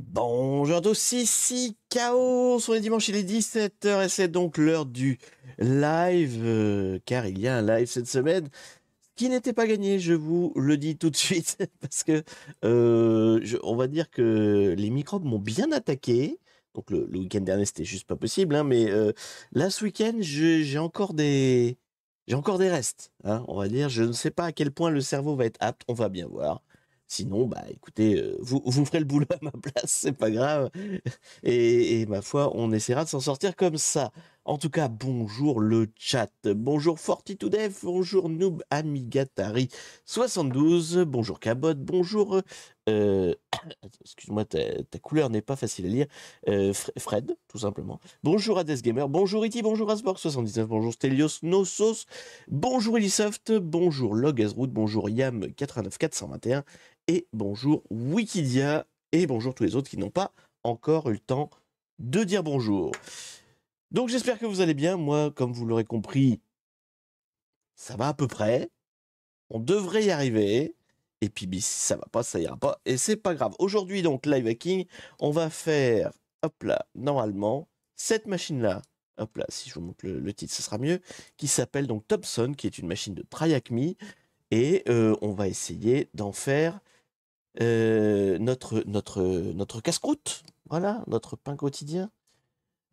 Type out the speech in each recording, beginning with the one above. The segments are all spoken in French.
Bonjour à tous, ici Chaos, on est dimanche, il est 17h et c'est donc l'heure du live, car il y a un live cette semaine qui n'était pas gagné, je vous le dis tout de suite, parce que on va dire que les microbes m'ont bien attaqué, donc le week-end dernier c'était juste pas possible, hein, mais là ce week-end j'ai encore des restes, hein, on va dire, je ne sais pas à quel point le cerveau va être apte, on va bien voir. Sinon, bah écoutez, vous ferez le boulot à ma place, c'est pas grave. Et ma foi, on essaiera de s'en sortir comme ça. En tout cas, bonjour le chat, bonjour Fortitudev, bonjour Noob Amigatari 72, bonjour Cabot, bonjour. euh, Excuse-moi, ta couleur n'est pas facile à lire. Fred, tout simplement. Bonjour Hades Gamer, bonjour Iti, bonjour Asborg 79, bonjour Stelios Nosos, bonjour Elisoft, bonjour Logazroot, bonjour Yam 89 421 et bonjour Wikidia et bonjour tous les autres qui n'ont pas encore eu le temps de dire bonjour. Donc j'espère que vous allez bien. Moi, comme vous l'aurez compris, ça va à peu près. On devrait y arriver. Et puis si ça va pas, ça ira pas. Et c'est pas grave. Aujourd'hui, donc, live hacking, on va faire, hop là, normalement, cette machine-là, hop là, si je vous montre le titre, ce sera mieux, qui s'appelle donc Thompson, qui est une machine de TryHackMe. Et on va essayer d'en faire notre casse-croûte. Voilà, notre pain quotidien.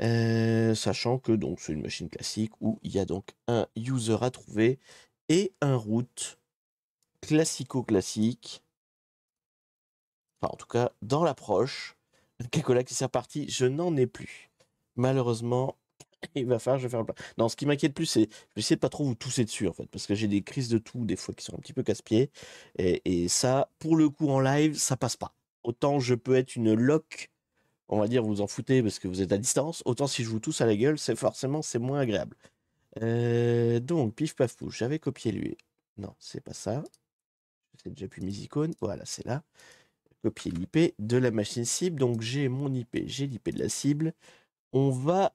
Sachant que donc c'est une machine classique où il y a donc un user à trouver et un root classico-classique. Enfin, en tout cas, dans l'approche. Cacola qui s'est reparti, je n'en ai plus. Malheureusement, il va falloir que je fasse le plein. Non, ce qui m'inquiète plus, c'est je vais essayer de pas trop vous tousser dessus, en fait, parce que j'ai des crises de toux, des fois, qui sont un petit peu casse-pieds. Et ça, pour le coup, en live, ça passe pas. Autant je peux être une loque, on va dire, vous en foutez parce que vous êtes à distance. Autant si je vous tousse à la gueule, c'est moins agréable. Donc, pif paf pouf, j'avais copié lui. Non, c'est pas ça. J'ai déjà plus mes icônes. Voilà, c'est là. Copier l'IP de la machine cible. Donc, j'ai mon IP, j'ai l'IP de la cible. On va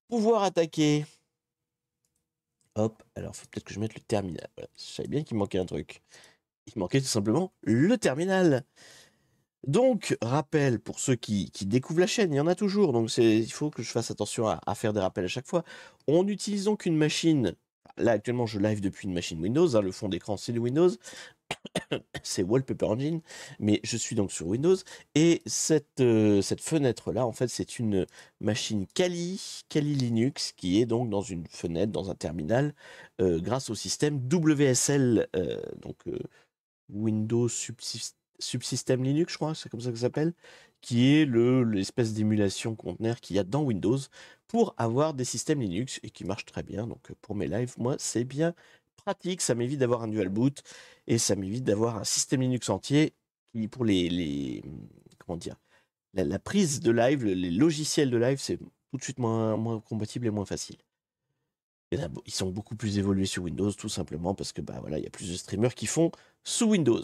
pouvoir attaquer. Hop, alors faut peut-être que je mette le terminal. Voilà. Je savais bien qu'il manquait un truc. Il manquait tout simplement le terminal. Donc, rappel pour ceux qui découvrent la chaîne, il y en a toujours, donc il faut que je fasse attention à faire des rappels à chaque fois. On n'utilise donc une machine, là actuellement je live depuis une machine Windows, hein, le fond d'écran c'est le Windows, c'est Wallpaper Engine, mais je suis donc sur Windows, et cette fenêtre-là, en fait, c'est une machine Kali Linux, qui est donc dans une fenêtre, dans un terminal, grâce au système WSL, Windows Subsystem Linux, je crois, c'est comme ça que ça s'appelle, qui est l'espèce d'émulation conteneur qu'il y a dans Windows pour avoir des systèmes Linux et qui marche très bien. Donc pour mes lives, moi, c'est bien pratique, ça m'évite d'avoir un dual boot et ça m'évite d'avoir un système Linux entier qui, pour comment dire, la prise de live, les logiciels de live, c'est tout de suite moins compatible et moins facile. Ils sont beaucoup plus évolués sur Windows, tout simplement parce que bah voilà, il y a plus de streamers qui font sous Windows.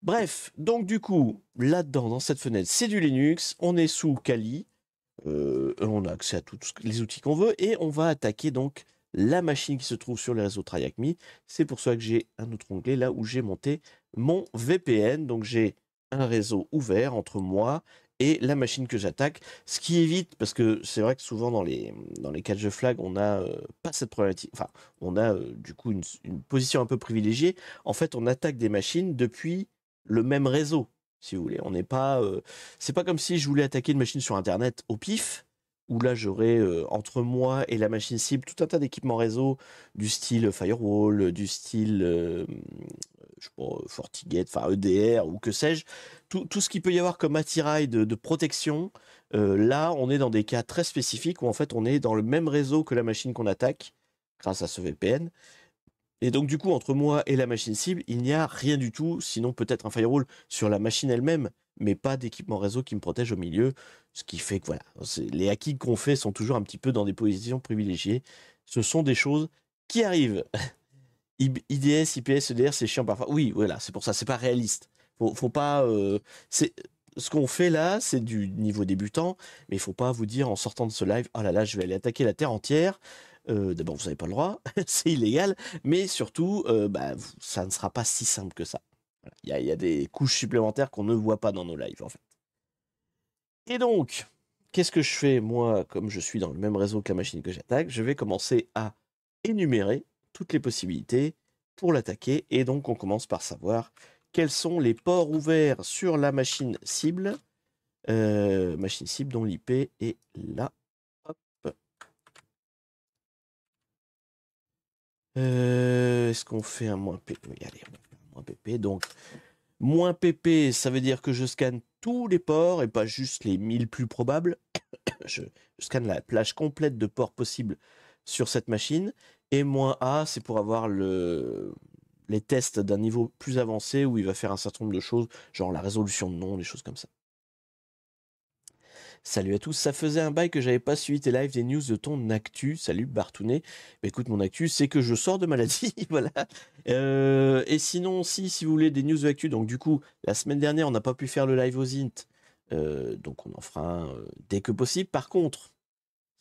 Bref, donc du coup, là-dedans, dans cette fenêtre, c'est du Linux, on est sous Kali, on a accès à tous les outils qu'on veut, et on va attaquer donc la machine qui se trouve sur les réseaux TryHackMe. C'est pour ça que j'ai un autre onglet là où j'ai monté mon VPN, donc j'ai un réseau ouvert entre moi et la machine que j'attaque, ce qui évite, parce que c'est vrai que souvent dans les catch de flag, on n'a pas cette problématique, enfin, on a du coup une position un peu privilégiée. En fait, on attaque des machines depuis le même réseau, si vous voulez. On n'est pas, c'est pas comme si je voulais attaquer une machine sur Internet au pif, où là j'aurais entre moi et la machine cible tout un tas d'équipements réseau du style firewall, du style je sais pas, FortiGate, enfin EDR ou que sais-je, tout ce qu'il peut y avoir comme attirail de protection. Là, on est dans des cas très spécifiques où en fait on est dans le même réseau que la machine qu'on attaque grâce à ce VPN. Et donc, du coup, entre moi et la machine cible, il n'y a rien du tout, sinon peut-être un firewall sur la machine elle-même, mais pas d'équipement réseau qui me protège au milieu. Ce qui fait que voilà, les hacking qu'on fait sont toujours un petit peu dans des positions privilégiées. Ce sont des choses qui arrivent. IDS, IPS, EDR, c'est chiant parfois. Oui, voilà, c'est pour ça, c'est pas réaliste. Faut pas. Ce qu'on fait là, c'est du niveau débutant, mais il faut pas vous dire en sortant de ce live, oh là là, je vais aller attaquer la Terre entière. D'abord, vous n'avez pas le droit, c'est illégal, mais surtout, ça ne sera pas si simple que ça. Voilà. Il y a des couches supplémentaires qu'on ne voit pas dans nos lives, en fait. Et donc, qu'est-ce que je fais, moi, comme je suis dans le même réseau que la machine que j'attaque? Je vais commencer à énumérer toutes les possibilités pour l'attaquer. Et donc, on commence par savoir quels sont les ports ouverts sur la machine cible. Machine cible dont l'IP est là. Hop. Est-ce qu'on fait un moins PP? Oui, allez, on va faire un moins PP. Donc, moins PP, ça veut dire que je scanne tous les ports et pas juste les 1000 plus probables. Je scanne la plage complète de ports possibles sur cette machine. Et moins A, c'est pour avoir les tests d'un niveau plus avancé où il va faire un certain nombre de choses, genre la résolution de nom, des choses comme ça. Salut à tous, ça faisait un bail que j'avais pas suivi tes lives, des news de ton actu. Salut Bartounet. Bah, écoute, mon actu, c'est que je sors de maladie, voilà. Et sinon, si vous voulez des news de l'actu, donc du coup, la semaine dernière, on n'a pas pu faire le live aux Int, donc on en fera un dès que possible. Par contre,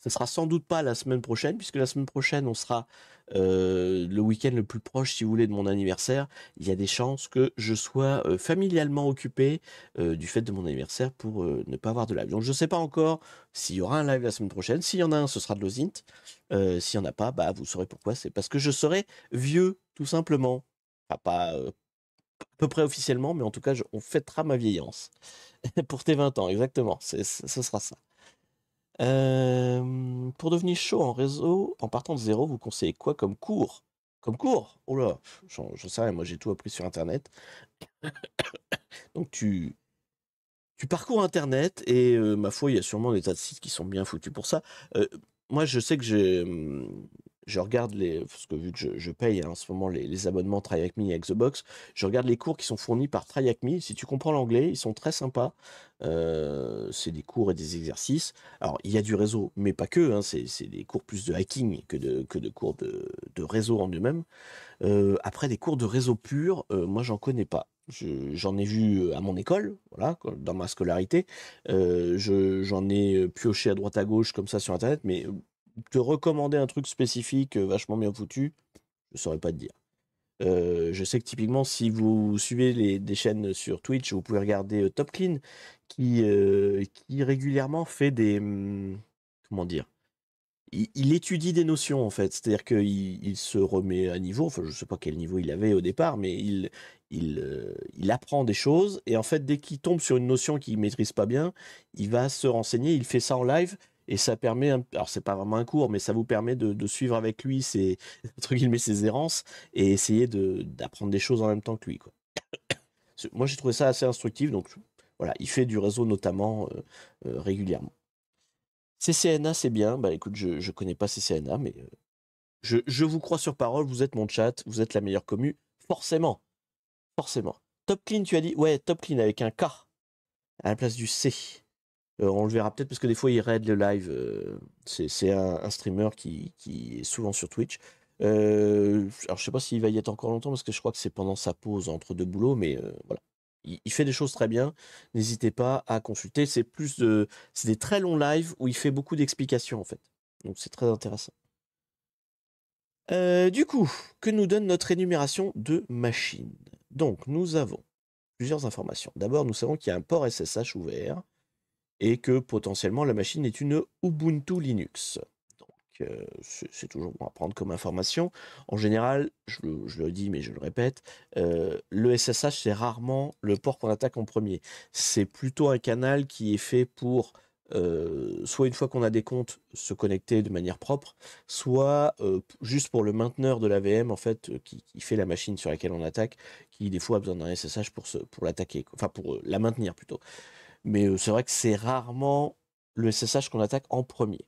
ce sera sans doute pas la semaine prochaine, puisque la semaine prochaine, on sera le week-end le plus proche, si vous voulez, de mon anniversaire. Il y a des chances que je sois familialement occupé du fait de mon anniversaire pour ne pas avoir de live. Donc je ne sais pas encore s'il y aura un live la semaine prochaine. S'il y en a un, ce sera de l'Ozint. S'il n'y en a pas, bah, vous saurez pourquoi. C'est parce que je serai vieux, tout simplement. Enfin, pas à peu près officiellement, mais en tout cas, on fêtera ma vieillance. Pour tes 20 ans, exactement. Ce sera ça. Pour devenir chaud en réseau, en partant de zéro, vous conseillez quoi comme cours? Comme cours? Oh là, j'en sais rien, moi j'ai tout appris sur Internet. Donc tu parcours Internet et ma foi, il y a sûrement des tas de sites qui sont bien foutus pour ça. Moi, je sais que je regarde parce que vu que je paye en ce moment les abonnements Try Hack Me et Xbox, je regarde les cours qui sont fournis par Try Hack Me. Si tu comprends l'anglais, ils sont très sympas. C'est des cours et des exercices. Alors, il y a du réseau, mais pas que, hein, c'est des cours plus de hacking que de cours de réseau en eux-mêmes. Après, des cours de réseau pur, moi, j'en connais pas. J'en ai vu à mon école, voilà, dans ma scolarité. J'en ai pioché à droite à gauche comme ça sur Internet, mais te recommander un truc spécifique vachement bien foutu, je saurais pas te dire. Je sais que typiquement, si vous suivez des chaînes sur Twitch, vous pouvez regarder Top Clean, qui régulièrement fait comment dire? Il étudie des notions en fait, c'est-à-dire qu'il se remet à niveau, enfin je sais pas quel niveau il avait au départ, mais il apprend des choses et en fait dès qu'il tombe sur une notion qu'il maîtrise pas bien, il va se renseigner, il fait ça en live et ça permet, alors c'est pas vraiment un cours, mais ça vous permet de suivre avec lui ses, entre guillemets, ses errances et essayer d'apprendre des choses en même temps que lui, quoi. Moi j'ai trouvé ça assez instructif, donc voilà, il fait du réseau notamment régulièrement. CCNA, c'est bien. Bah écoute, je connais pas CCNA, mais je vous crois sur parole, vous êtes mon chat, vous êtes la meilleure commu. Forcément, forcément. Top Clean, tu as dit? Ouais, Top Clean avec un K à la place du C. On le verra peut-être parce que des fois il raid le live. C'est un streamer qui est souvent sur Twitch. Alors je sais pas s'il va y être encore longtemps parce que je crois que c'est pendant sa pause entre deux boulots, mais voilà. Il fait des choses très bien. N'hésitez pas à consulter. C'est des très longs lives où il fait beaucoup d'explications en fait. Donc c'est très intéressant. Du coup, que nous donne notre énumération de machines? Donc nous avons plusieurs informations. D'abord, nous savons qu'il y a un port SSH ouvert et que potentiellement la machine est une Ubuntu Linux. Donc c'est toujours bon à prendre comme information. En général, je le dis mais je le répète, le SSH c'est rarement le port qu'on attaque en premier. C'est plutôt un canal qui est fait pour soit une fois qu'on a des comptes se connecter de manière propre, soit juste pour le mainteneur de la VM en fait qui fait la machine sur laquelle on attaque, qui des fois a besoin d'un SSH pour l'attaquer, enfin pour la maintenir plutôt. Mais c'est vrai que c'est rarement le SSH qu'on attaque en premier.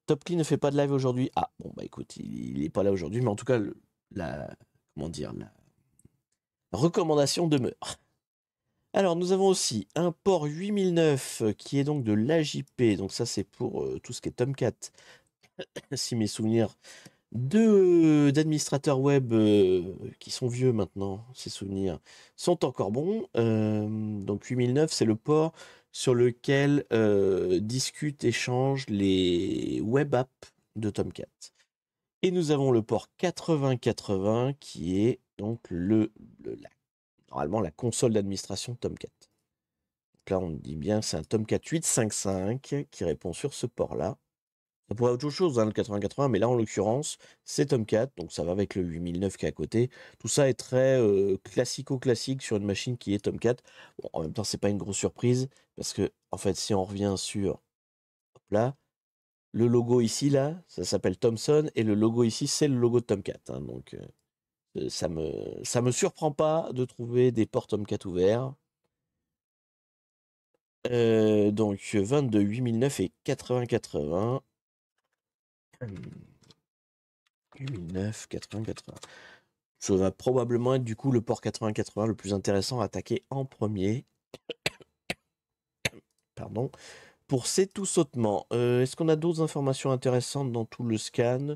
Topclean ne fait pas de live aujourd'hui. Ah, bon, bah écoute, il est pas là aujourd'hui, mais en tout cas, comment dire, la recommandation demeure. Alors, nous avons aussi un port 8009 qui est donc de l'AJP. Donc, ça, c'est pour tout ce qui est Tomcat, si mes souvenirs d'administrateurs web qui sont vieux maintenant, ces souvenirs, sont encore bons. Donc 8009, c'est le port sur lequel discutent, échangent les web apps de Tomcat. Et nous avons le port 8080 qui est donc normalement la console d'administration Tomcat. Donc là, on dit bien c'est un Tomcat 855 qui répond sur ce port-là. Ça pourrait être autre chose, hein, le 8080, mais là, en l'occurrence, c'est Tomcat, donc ça va avec le 8009 qui est à côté. Tout ça est très classico-classique sur une machine qui est Tomcat. Bon, en même temps, c'est pas une grosse surprise, parce que, en fait, si on revient sur, hop là, le logo ici, là, ça s'appelle Thomson, et le logo ici, c'est le logo de Tomcat, hein, donc ça me surprend pas de trouver des ports Tomcat ouverts. Donc 22, 8009 et 8080. 8009, 8080. Ça va probablement être du coup le port 8080 le plus intéressant à attaquer en premier. Pardon. Pour ces tout sautements, est-ce qu'on a d'autres informations intéressantes dans tout le scan?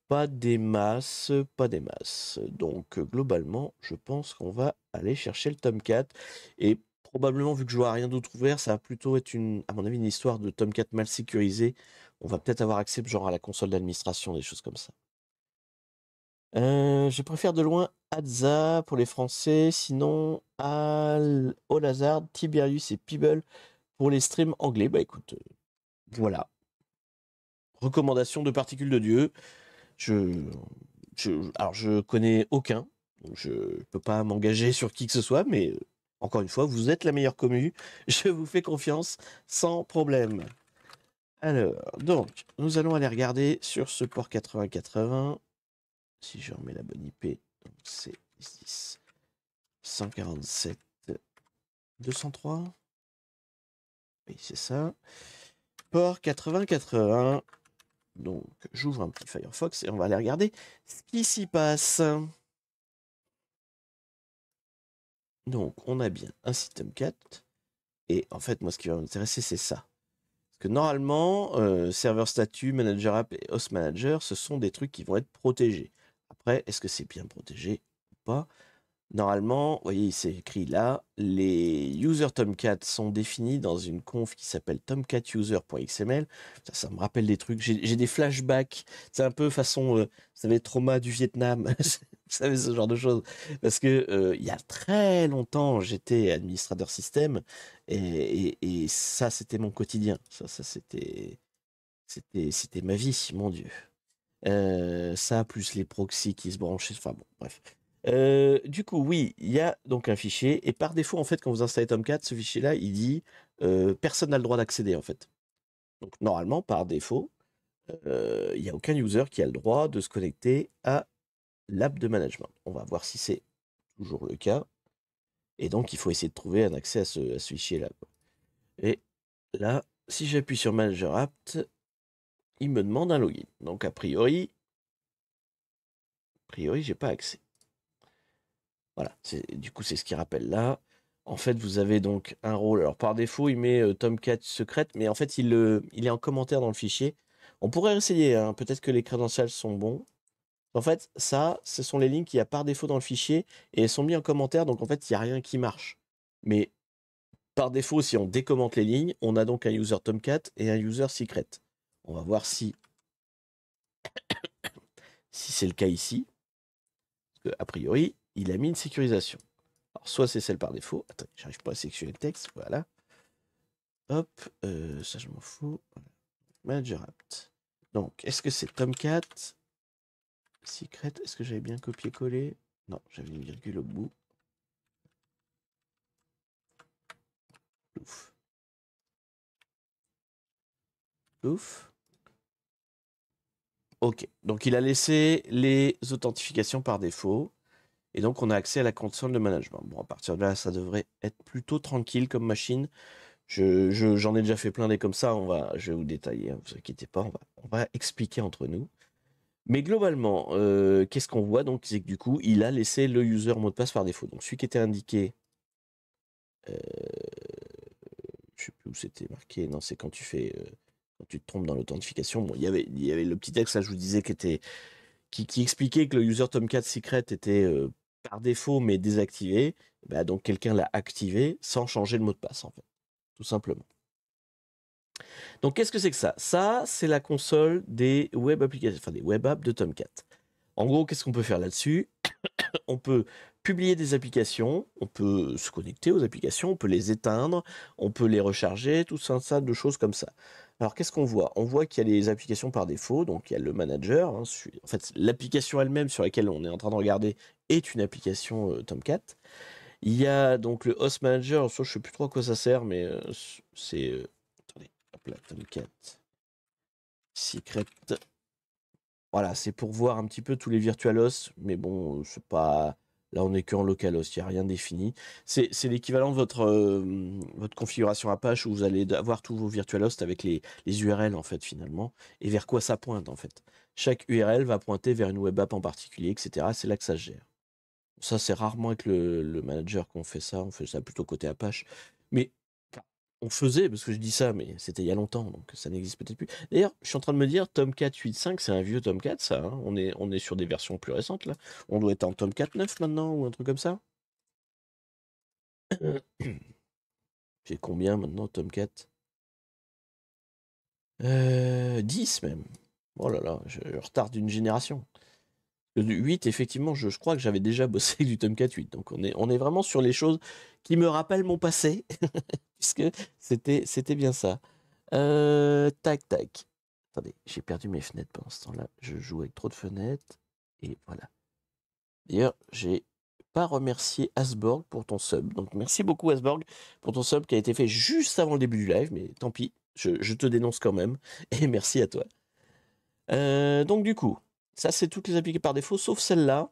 Pas des masses, pas des masses. Donc globalement, je pense qu'on va aller chercher le Tomcat. Et probablement, vu que je vois rien d'autre ouvert, ça va plutôt être à mon avis, une histoire de Tomcat mal sécurisé. On va peut-être avoir accès genre à la console d'administration, des choses comme ça. Je préfère de loin Hadza pour les Français, sinon All Hazard, Tiberius et Peeble pour les streams anglais. Bah écoute, voilà. Recommandation de particules de Dieu. Alors je connais aucun, donc je peux pas m'engager sur qui que ce soit, mais encore une fois, vous êtes la meilleure commu. Je vous fais confiance sans problème. Alors, donc, nous allons aller regarder sur ce port 8080. Si je remets la bonne IP, donc c'est 10, 147, 203. Oui, c'est ça. Port 8080. Donc, j'ouvre un petit Firefox et on va aller regarder ce qui s'y passe. Donc, on a bien un système 4. Et en fait, moi, ce qui va m'intéresser, c'est ça. Parce que normalement, serveur statut, manager app et host manager, ce sont des trucs qui vont être protégés. Après, est-ce que c'est bien protégé ou pas? Normalement, vous voyez, c'est écrit là, les users Tomcat sont définis dans une conf qui s'appelle tomcatuser.xml. Ça me rappelle des trucs. J'ai des flashbacks. C'est un peu façon, vous savez, trauma du Vietnam. Vous savez, ce genre de choses. Parce que il y a très longtemps, j'étais administrateur système et ça, c'était mon quotidien. Ça c'était ma vie, mon Dieu. Ça, plus les proxys qui se branchaient. Enfin bon, bref. Du coup, oui, il y a donc un fichier. Et par défaut, en fait, quand vous installez Tomcat, ce fichier-là, il dit personne n'a le droit d'accéder, en fait. Donc, normalement, par défaut, il n'y a aucun user qui a le droit de se connecter à l'app de management. On va voir si c'est toujours le cas. Et donc, il faut essayer de trouver un accès à ce fichier-là. Et là, si j'appuie sur Manager Apt, il me demande un login. Donc, a priori, j'ai pas accès. Voilà, du coup, c'est ce qu'il rappelle là. En fait, vous avez donc un rôle. Alors, par défaut, il met Tomcat secrète, mais en fait, il est en commentaire dans le fichier. On pourrait essayer, hein, peut-être que les crédentials sont bons. En fait, ça, ce sont les lignes qu'il y a par défaut dans le fichier et elles sont mises en commentaire, donc en fait, il n'y a rien qui marche. Mais par défaut, si on décommente les lignes, on a donc un user Tomcat et un user secret. On va voir si c'est le cas ici. Parce a priori, il a mis une sécurisation. Alors, soit c'est celle par défaut. Attends, j'arrive pas à sélectionner le texte. Voilà. Hop, ça je m'en fous. Voilà. Manager apt. Donc, est-ce que c'est Tomcat Secret? Est-ce que j'avais bien copié-collé? Non, j'avais une virgule au bout. Ouf. Ouf. Ok, donc il a laissé les authentifications par défaut. Et donc on a accès à la console de management. Bon, à partir de là, ça devrait être plutôt tranquille comme machine. J'en ai déjà fait plein des comme ça. Je vais vous détailler, hein, vous inquiétez pas, on va expliquer entre nous. Mais globalement, qu'est-ce qu'on voit donc? C'est que du coup, il a laissé le user mot de passe par défaut. Donc celui qui était indiqué, je sais plus où c'était marqué. Non, c'est quand quand tu te trompes dans l'authentification. Bon, il y avait le petit texte là, je vous disais, qui expliquait que le user Tomcat Secret était par défaut mais désactivé. Bah, donc quelqu'un l'a activé sans changer le mot de passe en fait, tout simplement. Donc qu'est-ce que c'est que ça? Ça, c'est la console des web applications, enfin des web apps de Tomcat. En gros, qu'est-ce qu'on peut faire là-dessus? On peut publier des applications, on peut se connecter aux applications, on peut les éteindre, on peut les recharger, tout ça, de choses comme ça. Alors qu'est-ce qu'on voit? On voit qu'il y a les applications par défaut, donc il y a le manager. En fait, l'application elle-même sur laquelle on est en train de regarder est une application Tomcat. Il y a donc le host manager, je ne sais plus trop à quoi ça sert, mais c'est... attendez, hop là, Tomcat Secret. Voilà, c'est pour voir un petit peu tous les virtualos, mais bon, c'est pas... Là, on est que en localhost, il n'y a rien défini. C'est l'équivalent de votre configuration Apache où vous allez avoir tous vos virtualhosts avec les URL, en fait, finalement, et vers quoi ça pointe, en fait. Chaque URL va pointer vers une web app en particulier, etc. C'est là que ça se gère. Ça, c'est rarement avec le manager qu'on fait ça. On fait ça plutôt côté Apache. Mais enfin, on faisait, parce que je dis ça, mais c'était il y a longtemps, donc ça n'existe peut-être plus. D'ailleurs, je suis en train de me dire, Tomcat 8.5, c'est un vieux Tomcat, ça. Hein. On est sur des versions plus récentes, là. On doit être en Tomcat 9 maintenant, ou un truc comme ça. J'ai combien maintenant, Tomcat 10 même. Oh là là, je retarde d'une génération. Le 8, effectivement, je crois que j'avais déjà bossé avec du Tomcat 8. Donc on est vraiment sur les choses qui me rappellent mon passé, puisque c'était bien ça. Tac, tac. Attendez, j'ai perdu mes fenêtres pendant ce temps-là. Je joue avec trop de fenêtres. Et voilà. D'ailleurs, j'ai pas remercié Asborg pour ton sub. Donc merci beaucoup Asborg pour ton sub qui a été fait juste avant le début du live. Mais tant pis, je te dénonce quand même. Et merci à toi. Donc du coup, ça c'est toutes les appliquées par défaut, sauf celle-là.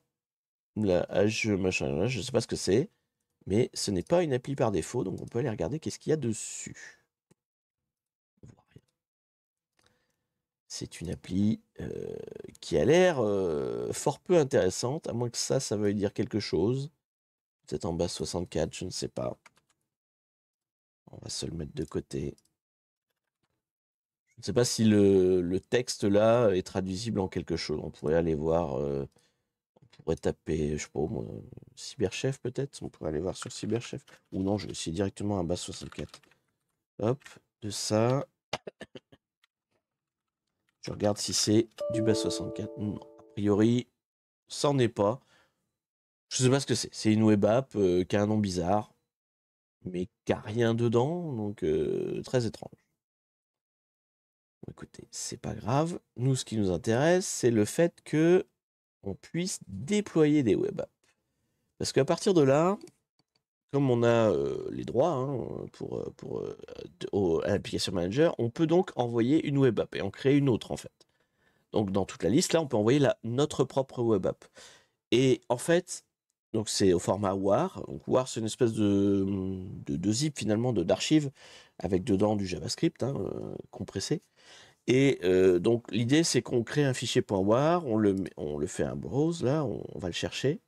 La H machin, là, je sais pas ce que c'est, mais ce n'est pas une appli par défaut, donc on peut aller regarder qu'est-ce qu'il y a dessus. On voit rien. C'est une appli qui a l'air fort peu intéressante, à moins que ça veuille dire quelque chose. Peut-être en bas 64, je ne sais pas. On va se le mettre de côté. Je ne sais pas si le texte là est traduisible en quelque chose. On pourrait aller voir, on pourrait taper, je sais pas, moi, Cyberchef peut-être. On pourrait aller voir sur Cyberchef. Ou non, je vais essayer directement un bas 64. Hop, de ça. Je regarde si c'est du bas 64. Non, a priori, ça n'en est pas. Je sais pas ce que c'est. C'est une web app qui a un nom bizarre, mais qui a rien dedans, donc très étrange. Bon, écoutez, c'est pas grave. Nous, ce qui nous intéresse, c'est le fait que on puisse déployer des web apps. Parce qu'à partir de là, comme on a les droits hein, à l'application manager, on peut donc envoyer une web app et en créer une autre en fait. Donc dans toute la liste, là, on peut envoyer notre propre web app. Et en fait, donc c'est au format WAR. Donc WAR, c'est une espèce de zip finalement, d'archive, avec dedans du JavaScript hein, compressé. Et donc l'idée, c'est qu'on crée un fichier .war, on le fait un browse, là, on va le chercher,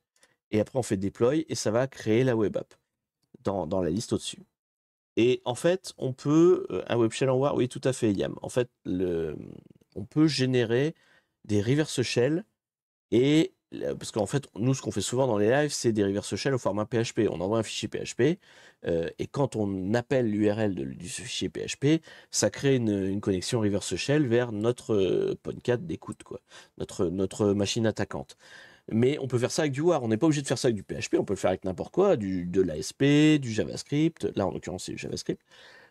et après on fait deploy, et ça va créer la web app dans la liste au-dessus. Et en fait, on peut, un web shell en WAR, oui, tout à fait, Yam. En fait, on peut générer des reverse shell et parce qu'en fait, nous, ce qu'on fait souvent dans les lives, c'est des reverse shell au format PHP. On envoie un fichier PHP et quand on appelle l'URL du fichier PHP, ça crée une connexion reverse shell vers notre podcast d'écoute, quoi, notre machine attaquante. Mais on peut faire ça avec du WAR. On n'est pas obligé de faire ça avec du PHP. On peut le faire avec n'importe quoi, de l'ASP, du JavaScript. Là, en l'occurrence, c'est du JavaScript,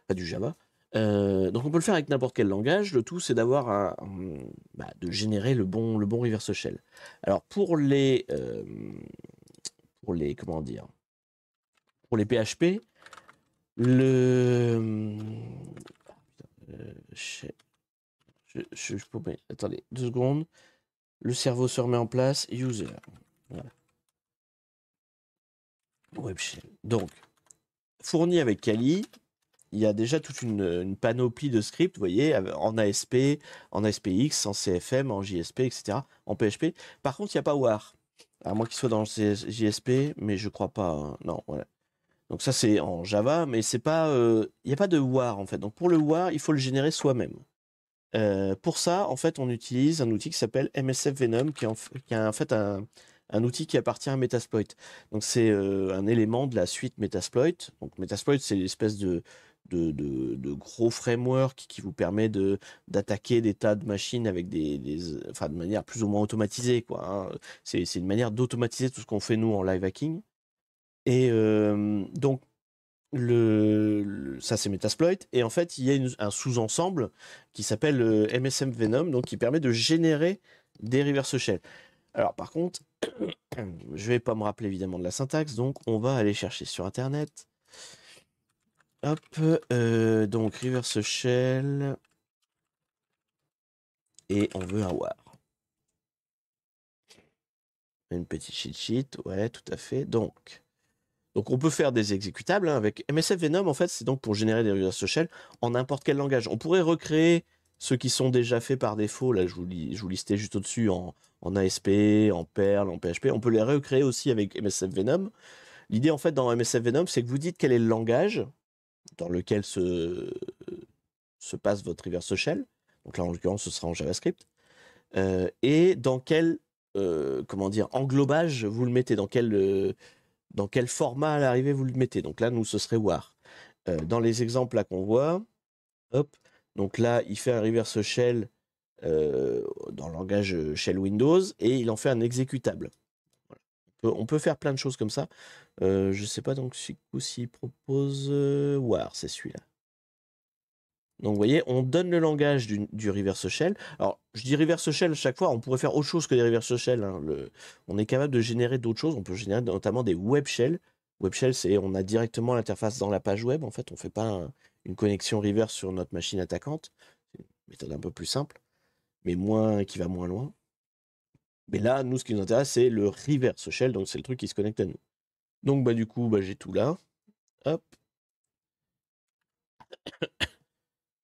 pas du Java. Donc on peut le faire avec n'importe quel langage. Le tout, c'est d'avoir de générer le bon reverse shell. Alors comment dire, pour les PHP, attendez 2 secondes. Le cerveau se remet en place. User. Voilà. Web shell. Donc, fourni avec Kali, il y a déjà toute une panoplie de scripts, vous voyez, en ASP, en ASPX, en CFM, en JSP, etc., en PHP. Par contre, il n'y a pas WAR. À moins qu'il soit dans le JSP, mais je crois pas. Hein. Non, voilà. Donc ça, c'est en Java, mais c'est pas, il n'y a pas de WAR, en fait. Donc pour le WAR, il faut le générer soi-même. Pour ça, en fait, on utilise un outil qui s'appelle MSF Venom, qui est en fait un outil qui appartient à Metasploit. Donc c'est un élément de la suite Metasploit. Donc Metasploit, c'est l'espèce de gros framework qui vous permet d'attaquer des tas de machines avec enfin, de manière plus ou moins automatisée, quoi, hein. C'est une manière d'automatiser tout ce qu'on fait nous en live hacking. Et donc, ça c'est Metasploit. Et en fait, il y a un sous-ensemble qui s'appelle MSM Venom, donc qui permet de générer des reverse shell. Alors par contre, je vais pas me rappeler évidemment de la syntaxe, donc on va aller chercher sur internet. Hop, donc reverse shell et on veut un war. Une petite cheat sheet, ouais, tout à fait. Donc on peut faire des exécutables hein, avec MSF Venom. En fait, c'est donc pour générer des reverse shell en n'importe quel langage. On pourrait recréer ceux qui sont déjà faits par défaut. Là, je vous listais juste au-dessus en ASP, en Perl, en PHP. On peut les recréer aussi avec MSF Venom. L'idée, en fait, dans MSF Venom, c'est que vous dites quel est le langage dans lequel se passe votre reverse shell. Donc là, en l'occurrence, ce sera en JavaScript. Et dans quel englobage vous le mettez, dans quel format à l'arrivée vous le mettez. Donc là, nous, ce serait war. Dans les exemples là qu'on voit, hop, donc là, il fait un reverse shell dans le langage shell Windows et il en fait un exécutable. Voilà. On peut faire plein de choses comme ça. Je sais pas donc s'il propose war, c'est celui-là. Donc vous voyez, on donne le langage du reverse shell. Alors, je dis reverse shell à chaque fois, on pourrait faire autre chose que des reverse shell. Hein. On est capable de générer d'autres choses. On peut générer notamment des web shells. Web shell, c'est on a directement l'interface dans la page web. En fait, on ne fait pas une connexion reverse sur notre machine attaquante. C'est une méthode un peu plus simple, mais qui va moins loin. Mais là, nous, ce qui nous intéresse, c'est le reverse shell. Donc, c'est le truc qui se connecte à nous. Donc, du coup, j'ai tout là. Hop.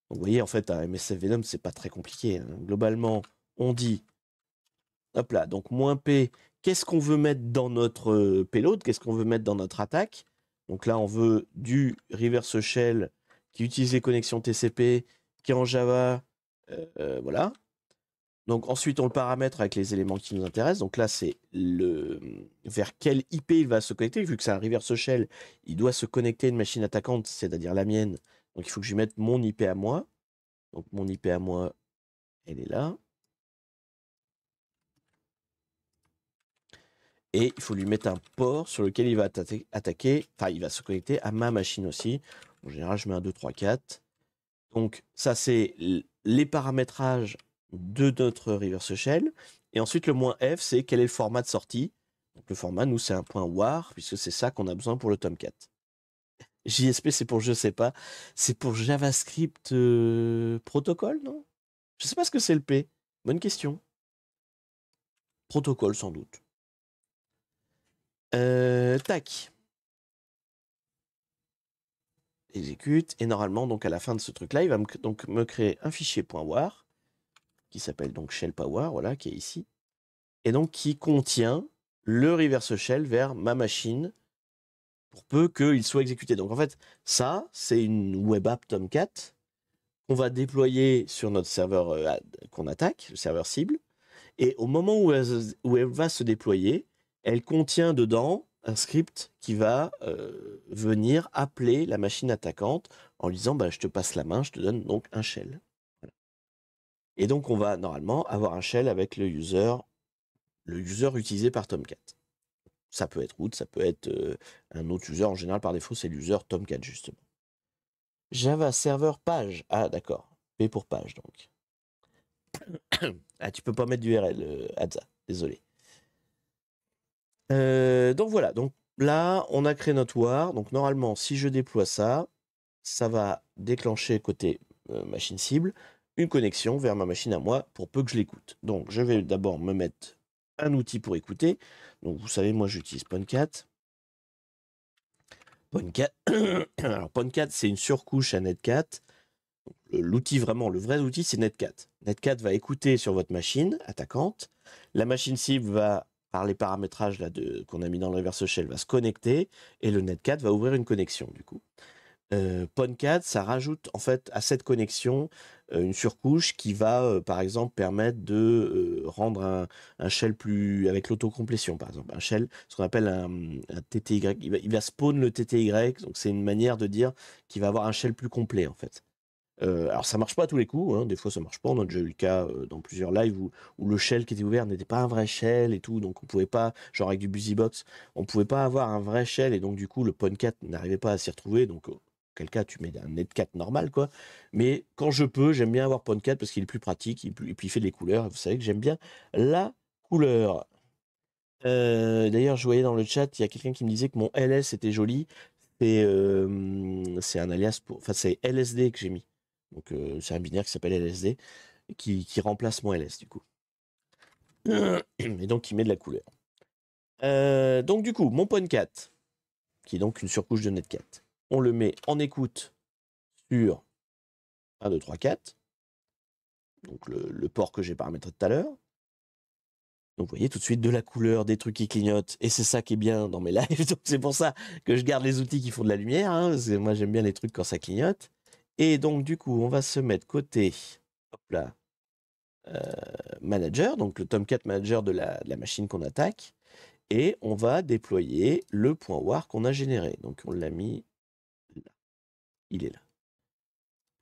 Donc, vous voyez, en fait, un MSF Venom, c'est pas très compliqué. Hein. Globalement, on dit, hop là, donc -P, qu'est-ce qu'on veut mettre dans notre payload, qu'est-ce qu'on veut mettre dans notre attaque. Donc là, on veut du reverse shell qui utilise les connexions TCP, qui est en Java, voilà. Donc ensuite, on le paramètre avec les éléments qui nous intéressent. Donc là, c'est vers quel IP il va se connecter. Vu que c'est un reverse shell, il doit se connecter à une machine attaquante, c'est-à-dire la mienne. Donc il faut que je lui mette mon IP à moi. Donc mon IP à moi, elle est là. Et il faut lui mettre un port sur lequel il va attaquer. Enfin, il va se connecter à ma machine aussi. En général, je mets un 2, 3, 4. Donc ça, c'est les paramétrages de notre reverse shell. Et ensuite, le -F, c'est quel est le format de sortie. Donc le format, nous, c'est un .war, puisque c'est ça qu'on a besoin pour le Tomcat. JSP, c'est pour je sais pas. C'est pour JavaScript protocole, non? Je sais pas ce que c'est le P. Bonne question. Protocole, sans doute. Tac. Exécute. Et normalement, donc à la fin de ce truc-là, il va donc me créer un fichier .war qui s'appelle donc shell power, voilà, qui est ici. Et donc qui contient le reverse shell vers ma machine pour peu qu'il soit exécuté. Donc en fait, ça, c'est une web app Tomcat qu'on va déployer sur notre serveur qu'on attaque, le serveur cible. Et au moment où elle va se déployer, elle contient dedans un script qui va venir appeler la machine attaquante en lui disant je te passe la main, je te donne donc un shell. Voilà. Et donc on va normalement avoir un shell avec le user utilisé par Tomcat. Ça peut être root, ça peut être un autre user. En général, par défaut, c'est l'user Tomcat justement. Java serveur page. Ah d'accord. P pour page donc. Ah, tu peux pas mettre d'URL, Adza. Désolé. Donc voilà. Donc là, on a créé notre war. Donc normalement, si je déploie ça, ça va déclencher côté machine cible une connexion vers ma machine à moi pour peu que je l'écoute. Donc je vais d'abord me mettre un outil pour écouter. Donc vous savez, moi j'utilise Poncat. Alors Poncat, c'est une surcouche à Netcat. L'outil vraiment, le vrai outil, c'est Netcat. Netcat va écouter sur votre machine attaquante. La machine cible va, par les paramétrages là qu'on a mis dans le reverse shell, va se connecter et le Netcat va ouvrir une connexion du coup. PwnCat, ça rajoute en fait à cette connexion une surcouche qui va par exemple permettre de rendre un shell plus avec l'autocomplétion par exemple. Un shell, ce qu'on appelle un TTY, il va spawn le TTY, donc c'est une manière de dire qu'il va avoir un shell plus complet en fait. Alors ça marche pas à tous les coups, hein, des fois ça marche pas, on a déjà eu le cas dans plusieurs lives où le shell qui était ouvert n'était pas un vrai shell et tout, donc on pouvait pas, genre avec du BusyBox, on pouvait pas avoir un vrai shell et donc du coup le PwnCat n'arrivait pas à s'y retrouver, donc quel cas tu mets un netcat normal quoi. Mais quand je peux, j'aime bien avoir PwnCat parce qu'il est plus pratique et puis il fait des couleurs, vous savez que j'aime bien la couleur. D'ailleurs je voyais dans le chat, il y a quelqu'un qui me disait que mon LS était joli, c'est un alias pour, enfin c'est LSD que j'ai mis. Donc c'est un binaire qui s'appelle LSD qui remplace mon LS du coup. Et donc qui met de la couleur. Donc du coup, mon PwnCat, qui est donc une surcouche de Netcat, on le met en écoute sur 1, 2, 3, 4. Donc le port que j'ai paramétré tout à l'heure. Donc vous voyez tout de suite de la couleur, des trucs qui clignotent, et c'est ça qui est bien dans mes lives. Donc c'est pour ça que je garde les outils qui font de la lumière. Hein, parce que moi j'aime bien les trucs quand ça clignote. Et donc du coup, on va se mettre côté, hop là, manager, donc le Tomcat manager de la machine qu'on attaque, et on va déployer le point war qu'on a généré. Donc on l'a mis là, il est là.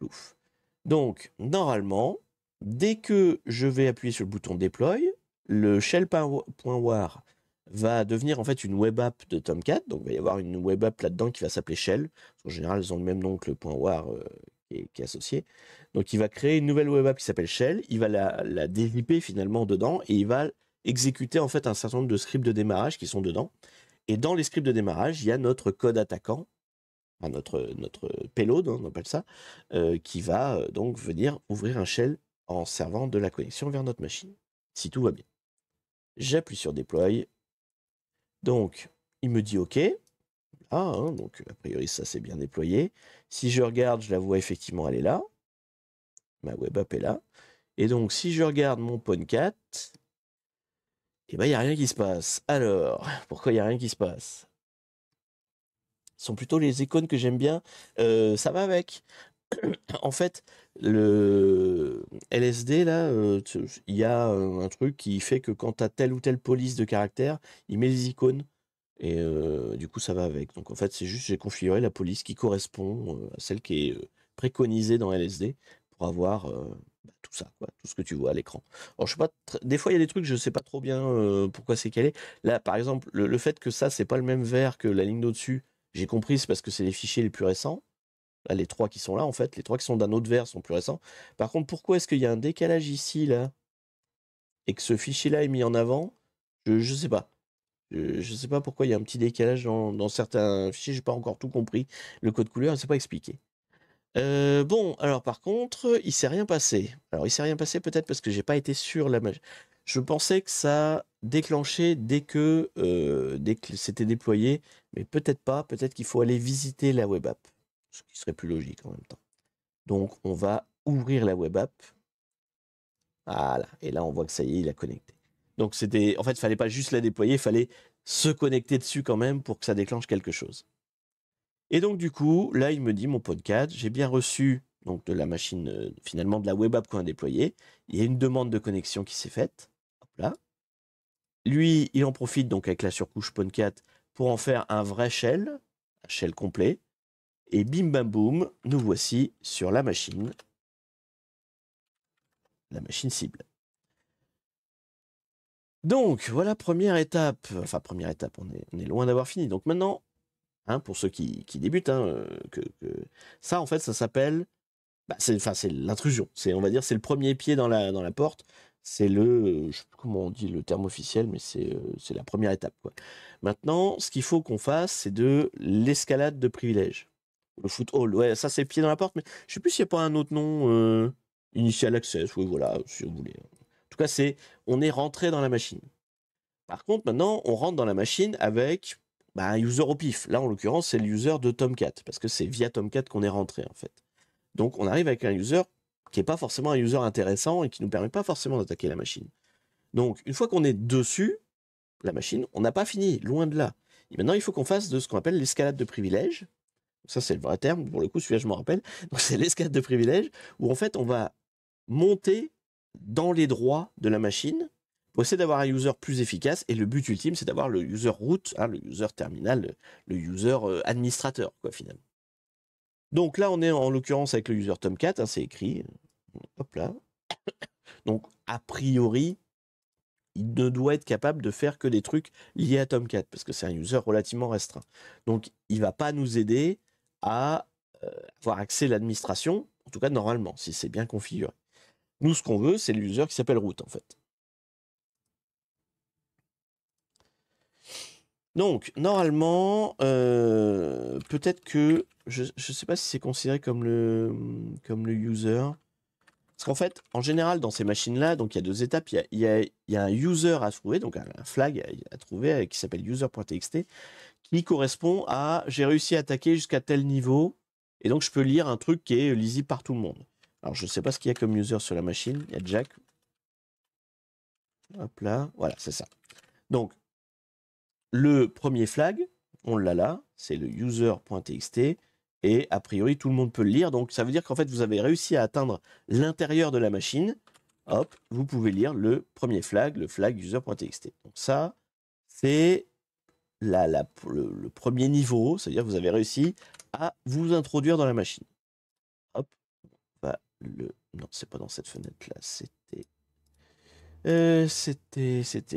Ouf. Donc normalement, dès que je vais appuyer sur le bouton deploy, le shell.war va devenir en fait une web app de Tomcat. Donc il va y avoir une web app là-dedans qui va s'appeler shell. En général, elles ont le même nom que le point .war qui est associé. Donc il va créer une nouvelle web app qui s'appelle shell. Il va la développer finalement dedans et il va exécuter en fait un certain nombre de scripts de démarrage qui sont dedans. Et dans les scripts de démarrage, il y a notre code attaquant, enfin notre payload, hein, on appelle ça, qui va donc venir ouvrir un shell en servant de la connexion vers notre machine, si tout va bien. J'appuie sur deploy. Donc, il me dit OK. Ah, hein, donc a priori, ça s'est bien déployé. Si je regarde, je la vois effectivement, elle est là. Ma web app est là. Et donc, si je regarde mon PwnCat, eh ben, il n'y a rien qui se passe. Alors, pourquoi il n'y a rien qui se passe? Ce sont plutôt les icônes que j'aime bien. Ça va avec. En fait, le LSD, là, il y a un truc qui fait que quand tu as telle ou telle police de caractère, il met les icônes. Et du coup, ça va avec. Donc en fait, c'est juste, j'ai configuré la police qui correspond à celle qui est préconisée dans LSD pour avoir tout ça, quoi, tout ce que tu vois à l'écran. Alors, je sais pas, des fois, il y a des trucs, je sais pas trop bien pourquoi c'est calé. Là, par exemple, le fait que ça, c'est pas le même vert que la ligne d'au-dessus, j'ai compris, c'est parce que c'est les fichiers les plus récents. Là, les trois qui sont là, en fait, les trois qui sont d'un autre vert sont plus récents. Par contre, pourquoi est-ce qu'il y a un décalage ici, là, et que ce fichier-là est mis en avant? Je sais pas. Je sais pas pourquoi il y a un petit décalage dans certains fichiers, j'ai pas encore tout compris. Le code couleur, c'est pas expliqué. Bon, alors par contre, il s'est rien passé. Alors il s'est rien passé peut-être parce que j'ai pas été sur la machine. Je pensais que ça déclenchait dès que c'était déployé, mais peut-être pas. Peut-être qu'il faut aller visiter la web app, ce qui serait plus logique en même temps. Donc on va ouvrir la web app. Voilà, et là on voit que ça y est, il a connecté. Donc c'était, en fait, il fallait pas juste la déployer, il fallait se connecter dessus quand même pour que ça déclenche quelque chose. Et donc du coup, là il me dit mon podcast, j'ai bien reçu donc de la machine, finalement de la web app qu'on a déployée. Il y a une demande de connexion qui s'est faite. Hop là. Lui, il en profite donc avec la surcouche PwnCat pour en faire un vrai shell, un shell complet. Et bim bam boum, nous voici sur la machine cible. Donc, voilà, première étape. Enfin, première étape, on est loin d'avoir fini. Donc maintenant, hein, pour ceux qui débutent, hein, ça, en fait, ça s'appelle... Bah, c'est l'intrusion. On va dire, c'est le premier pied dans la porte. C'est je sais plus comment on dit le terme officiel, mais c'est la première étape, quoi. Maintenant, ce qu'il faut qu'on fasse, c'est de l'escalade de privilèges. Le foothold, ouais, ça, c'est le pied dans la porte, mais je sais plus s'il n'y a pas un autre nom, initial access, oui, voilà, si vous voulez. En tout cas, on est rentré dans la machine. Par contre, maintenant, on rentre dans la machine avec un user au pif. Là, en l'occurrence, c'est le user de Tomcat, parce que c'est via Tomcat qu'on est rentré, en fait. Donc, on arrive avec un user qui n'est pas forcément un user intéressant et qui ne nous permet pas forcément d'attaquer la machine. Donc, une fois qu'on est dessus, la machine, on n'a pas fini, loin de là. Et maintenant, il faut qu'on fasse de ce qu'on appelle l'escalade de privilèges. ça c'est le vrai terme, pour le coup, celui-là je m'en rappelle. Donc c'est l'escalade de privilèges, où en fait on va monter dans les droits de la machine pour essayer d'avoir un user plus efficace. Et le but ultime, c'est d'avoir le user root, hein, le user terminal, le user administrateur, quoi, finalement. Donc là, on est en l'occurrence avec le user Tomcat, hein, c'est écrit. Hop là. Donc, a priori, il ne doit être capable de faire que des trucs liés à Tomcat, parce que c'est un user relativement restreint. Donc, il ne va pas nous aider à avoir accès à l'administration, en tout cas normalement, si c'est bien configuré. Nous, ce qu'on veut, c'est le user qui s'appelle root, en fait. Donc, normalement, peut-être que, je ne sais pas si c'est considéré comme le user. Parce qu'en fait, en général, dans ces machines-là, donc il y a deux étapes. Il y a un user à trouver, donc un flag à trouver qui s'appelle user.txt, qui correspond à j'ai réussi à attaquer jusqu'à tel niveau, et donc je peux lire un truc qui est lisible par tout le monde. Alors, je ne sais pas ce qu'il y a comme user sur la machine. Il y a Jack. Hop là, voilà, c'est ça. Donc, le premier flag, on l'a là, c'est le user.txt, et a priori tout le monde peut le lire, donc ça veut dire qu'en fait vous avez réussi à atteindre l'intérieur de la machine, hop, vous pouvez lire le premier flag, le flag user.txt. Donc ça, c'est le premier niveau, c'est-à-dire que vous avez réussi à vous introduire dans la machine. Hop, non, c'est pas dans cette fenêtre-là, c'était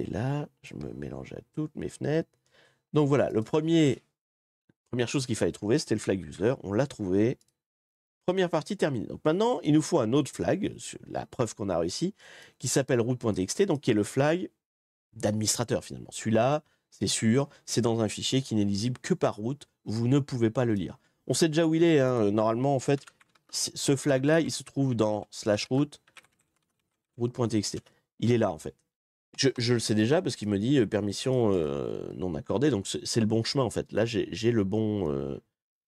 là, je me mélange à toutes mes fenêtres. Donc voilà, première chose qu'il fallait trouver, c'était le flag user. On l'a trouvé. Première partie terminée. Donc maintenant, il nous faut un autre flag, la preuve qu'on a réussi, qui s'appelle root.txt, donc qui est le flag d'administrateur finalement. Celui-là, c'est sûr, c'est dans un fichier qui n'est lisible que par root. Vous ne pouvez pas le lire. On sait déjà où il est. Hein. Normalement, en fait, ce flag-là, il se trouve dans /root.txt. Il est là, en fait. Je le sais déjà parce qu'il me dit permission non accordée, donc c'est le bon chemin en fait. Là, j'ai le bon,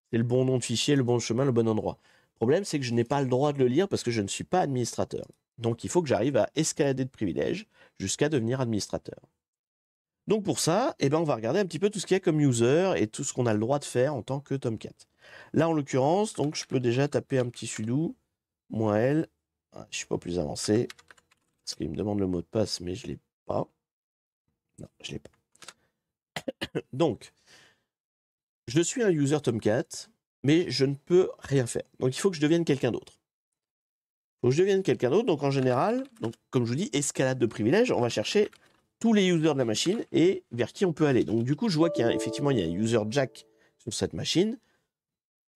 c'est le bon nom de fichier, le bon chemin, le bon endroit. Le problème, c'est que je n'ai pas le droit de le lire parce que je ne suis pas administrateur. Donc, il faut que j'arrive à escalader de privilèges jusqu'à devenir administrateur. Donc, pour ça, eh ben, on va regarder un petit peu tout ce qu'il y a comme user et tout ce qu'on a le droit de faire en tant que Tomcat. Là, en l'occurrence, donc, je peux déjà taper un petit sudo, -l. Je ne suis pas plus avancé parce qu'il me demande le mot de passe, mais je ne l'ai pas. Non, je ne l'ai pas. Donc, je suis un user Tomcat, mais je ne peux rien faire. Donc, il faut que je devienne quelqu'un d'autre. Il faut que je devienne quelqu'un d'autre. Donc, en général, donc, comme je vous dis, escalade de privilèges, on va chercher tous les users de la machine et vers qui on peut aller. Donc, du coup, je vois qu'effectivement, il y a un user Jack sur cette machine.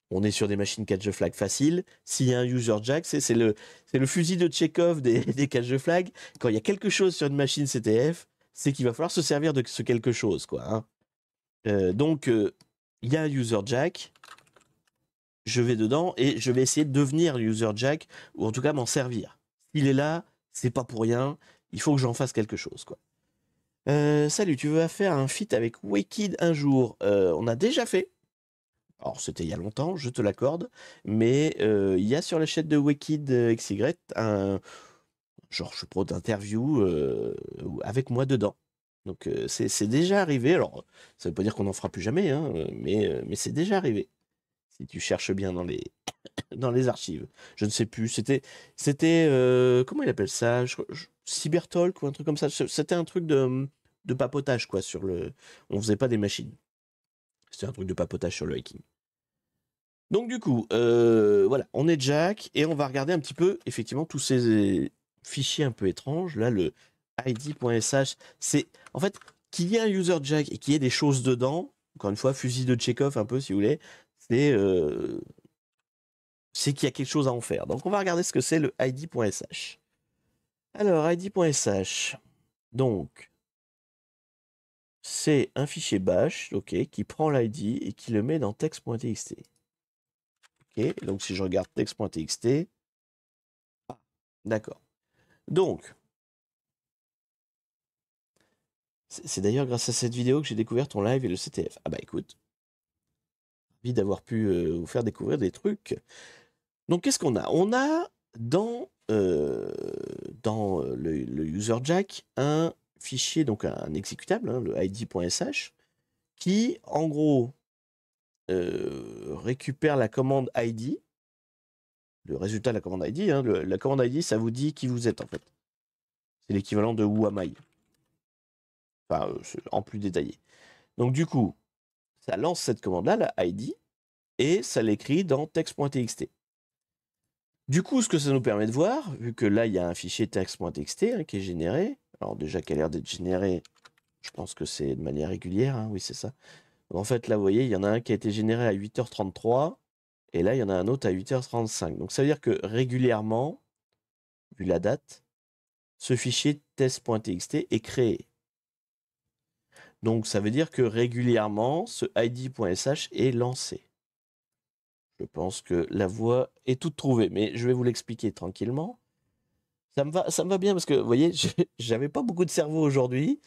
On est sur des machines catch the flag faciles. S'il y a un user Jack, c'est le fusil de Tchekhov des catch the flag. Quand il y a quelque chose sur une machine CTF, c'est qu'il va falloir se servir de ce quelque chose, quoi. Hein. Donc, il y a un user Jack. Je vais dedans et je vais essayer de devenir user Jack, ou en tout cas m'en servir. S'il est là, c'est pas pour rien. Il faut que j'en fasse quelque chose, quoi. Salut, tu veux faire un feat avec Wicked un jour? On a déjà fait. Alors, c'était il y a longtemps, je te l'accorde. Mais il y a sur la chaîne de Wicked XY un genre, je sais pas, d'interview avec moi dedans. Donc, c'est déjà arrivé. Alors, ça veut pas dire qu'on n'en fera plus jamais, hein, mais c'est déjà arrivé. Si tu cherches bien dans les archives. Je ne sais plus. C'était comment il appelle ça? Cybertalk ou un truc comme ça. C'était un truc de papotage, quoi, on faisait pas des machines. C'était un truc de papotage sur le hacking. Donc du coup, voilà, on est Jack et on va regarder un petit peu, effectivement, tous ces fichiers un peu étranges. Là, le id.sh, c'est en fait qu'il y ait un user Jack et qu'il y ait des choses dedans. Encore une fois, fusil de Tchekhov un peu, si vous voulez. C'est qu'il y a quelque chose à en faire. Donc on va regarder ce que c'est le id.sh. Alors id.sh, donc c'est un fichier bash, ok, qui prend l'id et qui le met dans text.txt. Ok, donc si je regarde text.txt, d'accord. Donc, c'est d'ailleurs grâce à cette vidéo que j'ai découvert ton live et le CTF. Ah bah écoute, envie d'avoir pu vous faire découvrir des trucs. Donc qu'est-ce qu'on a? On a dans le user Jack un fichier, donc un exécutable, hein, le id.sh, qui en gros récupère la commande ID, le résultat de la commande ID. Hein, la commande ID, ça vous dit qui vous êtes en fait. C'est l'équivalent de who am I. Enfin, en plus détaillé. Donc du coup, ça lance cette commande-là, la ID, et ça l'écrit dans text.txt. Du coup, ce que ça nous permet de voir, vu que là, il y a un fichier text.txt hein, qui est généré, alors déjà qui a l'air d'être généré, je pense que c'est de manière régulière, hein, oui c'est ça. Donc, en fait, là, vous voyez, il y en a un qui a été généré à 8h33, et là, il y en a un autre à 8h35. Donc ça veut dire que régulièrement, vu la date, ce fichier test.txt est créé. Donc ça veut dire que régulièrement, ce id.sh est lancé. Je pense que la voie est toute trouvée, mais je vais vous l'expliquer tranquillement. Ça me va bien parce que, vous voyez, j'avais pas beaucoup de cerveau aujourd'hui.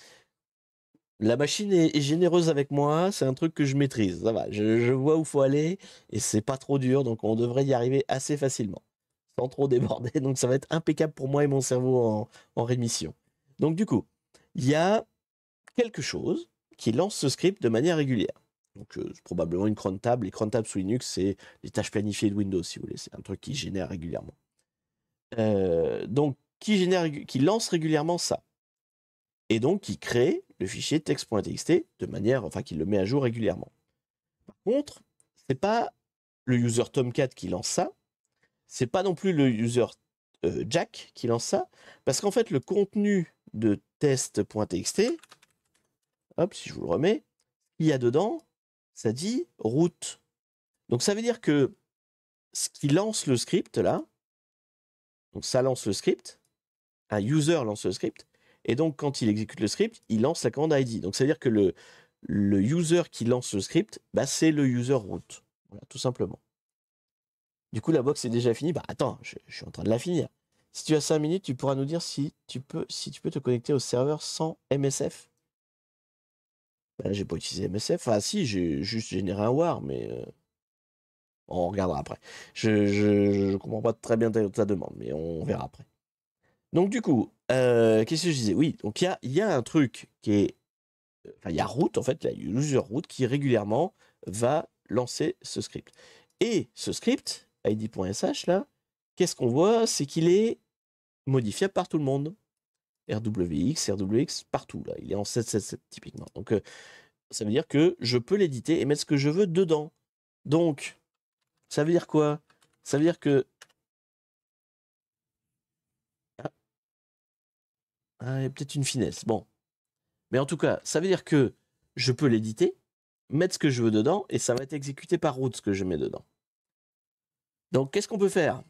La machine est généreuse avec moi, c'est un truc que je maîtrise. Ça va, je vois où faut aller et c'est pas trop dur, donc on devrait y arriver assez facilement, sans trop déborder. Donc ça va être impeccable pour moi et mon cerveau en rémission. Donc du coup, il y a quelque chose qui lance ce script de manière régulière. Donc c'est probablement une cron table. Les cron tables sous Linux, c'est les tâches planifiées de Windows, si vous voulez. C'est un truc qui génère régulièrement. Donc qui lance régulièrement ça. Et donc qui crée le fichier text.txt de manière, enfin qui le met à jour régulièrement. Par contre, c'est pas le user Tomcat qui lance ça, c'est pas non plus le user Jack qui lance ça, parce qu'en fait le contenu de test.txt, hop, si je vous le remets, il y a dedans, ça dit root. Donc ça veut dire que ce qui lance le script là, donc ça lance le script, un user lance le script, et donc quand il exécute le script, il lance la commande ID. Donc ça veut dire que le user qui lance le script, bah, c'est le user root. Voilà, tout simplement. Du coup, la box est déjà finie. Bah attends, je suis en train de la finir. Si tu as 5 minutes, tu pourras nous dire si tu peux te connecter au serveur sans MSF. Bah là, j'ai pas utilisé MSF. Ah si, j'ai juste généré un war, mais on regardera après. Je comprends pas très bien ta demande, mais on verra après. Donc du coup, qu'est-ce que je disais? Oui, donc il y a un truc qui est... Enfin, il y a root, en fait, la user root qui régulièrement va lancer ce script. Et ce script, id.sh, là, qu'est-ce qu'on voit? C'est qu'il est modifiable par tout le monde. RWX, RWX, partout, là. Il est en 777, typiquement. Donc, ça veut dire que je peux l'éditer et mettre ce que je veux dedans. Donc, ça veut dire quoi? Ça veut dire que... Ah, il y a peut-être une finesse. Bon. Mais en tout cas, ça veut dire que je peux l'éditer, mettre ce que je veux dedans, et ça va être exécuté par route ce que je mets dedans. Donc, qu'est-ce qu'on peut faire?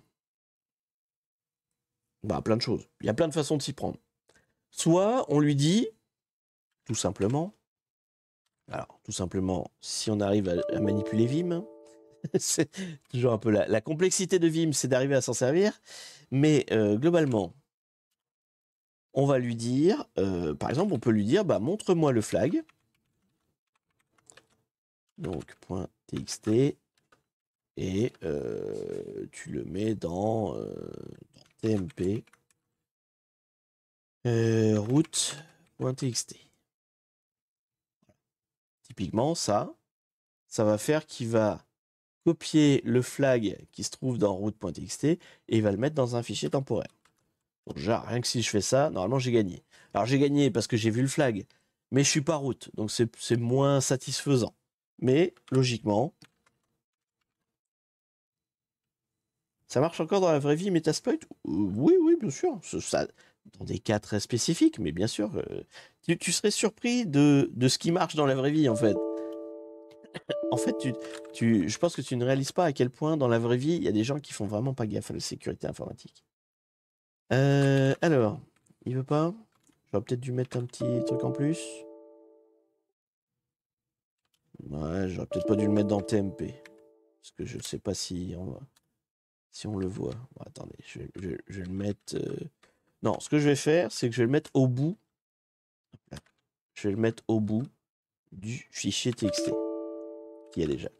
Bah, plein de choses. Il y a plein de façons de s'y prendre. Soit on lui dit, tout simplement, alors, tout simplement, si on arrive à manipuler Vim, c'est toujours un peu la complexité de Vim, c'est d'arriver à s'en servir, mais globalement, on va lui dire, par exemple, on peut lui dire, bah, montre-moi le flag. Donc, .txt, et tu le mets dans tmp route.txt. Typiquement, ça va faire qu'il va copier le flag qui se trouve dans route.txt et il va le mettre dans un fichier temporaire. Donc déjà, rien que si je fais ça, normalement j'ai gagné. Alors j'ai gagné parce que j'ai vu le flag, mais je suis pas route, donc c'est moins satisfaisant. Mais logiquement, ça marche encore dans la vraie vie Metasploit? Oui, oui, bien sûr. Ça, dans des cas très spécifiques, mais bien sûr. Tu serais surpris de ce qui marche dans la vraie vie, en fait. En fait, je pense que tu ne réalises pas à quel point, dans la vraie vie, il y a des gens qui font vraiment pas gaffe à la sécurité informatique. Alors, il veut pas? J'aurais peut-être dû mettre un petit truc en plus. Ouais, j'aurais peut-être pas dû le mettre dans TMP. Parce que je sais pas si on le voit. Bon, attendez, je vais le mettre... Non, ce que je vais faire, c'est que je vais le mettre au bout. Je vais le mettre au bout du fichier TXT. Qui est déjà.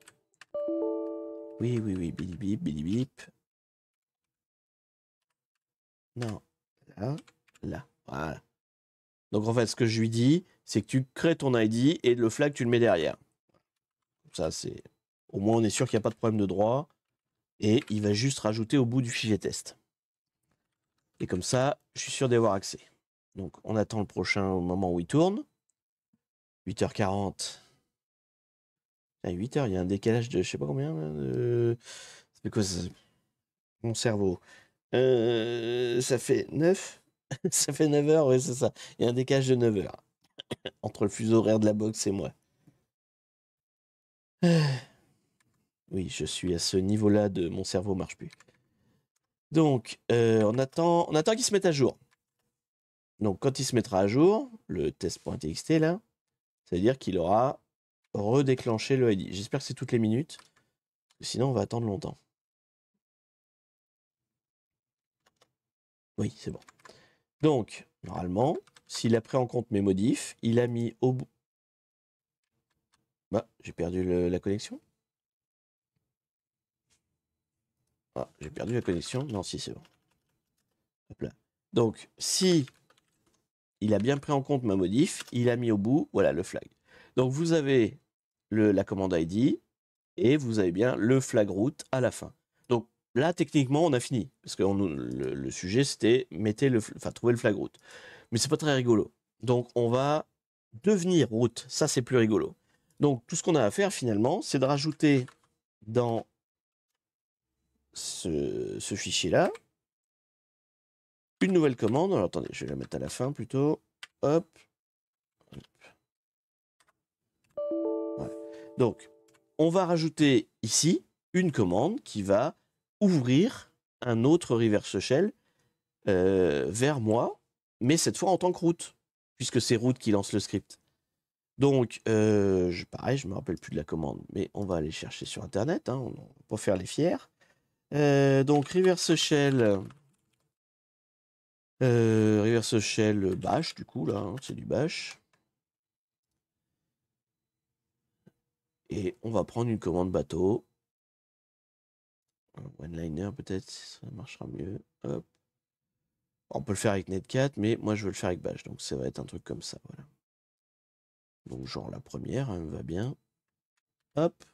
Oui, oui, oui, bili bip, bili bip. Non, là, là, voilà. Donc en fait, ce que je lui dis, c'est que tu crées ton ID et le flag, tu le mets derrière. Ça, c'est Au moins, on est sûr qu'il n'y a pas de problème de droit. Et il va juste rajouter au bout du fichier test. Et comme ça, je suis sûr d'y avoir accès. Donc, on attend le prochain au moment où il tourne. 8h40. À 8h, il y a un décalage de je sais pas combien. Ça fait quoi ça? Mon cerveau. Ça fait 9. Ça fait 9h, oui, c'est ça. Il y a un décalage de 9h. Entre le fuseau horaire de la box et moi. Oui, je suis à ce niveau-là de mon cerveau marche plus. Donc, on attend qu'il se mette à jour. Donc, quand il se mettra à jour, le test.txt là, ça veut dire qu'il aura redéclenché le ID. J'espère que c'est toutes les minutes. Sinon, on va attendre longtemps. Oui, c'est bon. Donc, normalement, s'il a pris en compte mes modifs, il a mis au bout. Bah, j'ai perdu la connexion. Ah, j'ai perdu la connexion. Non, si, c'est bon. Hop là. Donc, si il a bien pris en compte ma modif, il a mis au bout, voilà, le flag. Donc, vous avez la commande ID et vous avez bien le flag route à la fin. Donc, là, techniquement, on a fini. Parce que le sujet, c'était trouver le flag route. Mais c'est pas très rigolo. Donc, on va devenir route. Ça, c'est plus rigolo. Donc, tout ce qu'on a à faire, finalement, c'est de rajouter dans ce fichier-là une nouvelle commande. Alors, attendez, je vais la mettre à la fin plutôt. Hop. Voilà. Donc, on va rajouter ici une commande qui va ouvrir un autre reverse shell vers moi, mais cette fois en tant que route, puisque c'est route qui lance le script. Donc, pareil, je me rappelle plus de la commande, mais on va aller chercher sur Internet, hein, on va pas faire les fiers. Donc, reverse shell bash, du coup, là, hein, c'est du bash. Et on va prendre une commande bateau. One-liner, peut-être, ça marchera mieux. Hop. On peut le faire avec Netcat, mais moi, je veux le faire avec bash, donc ça va être un truc comme ça, voilà. Donc, genre la première, elle me va bien. Hop.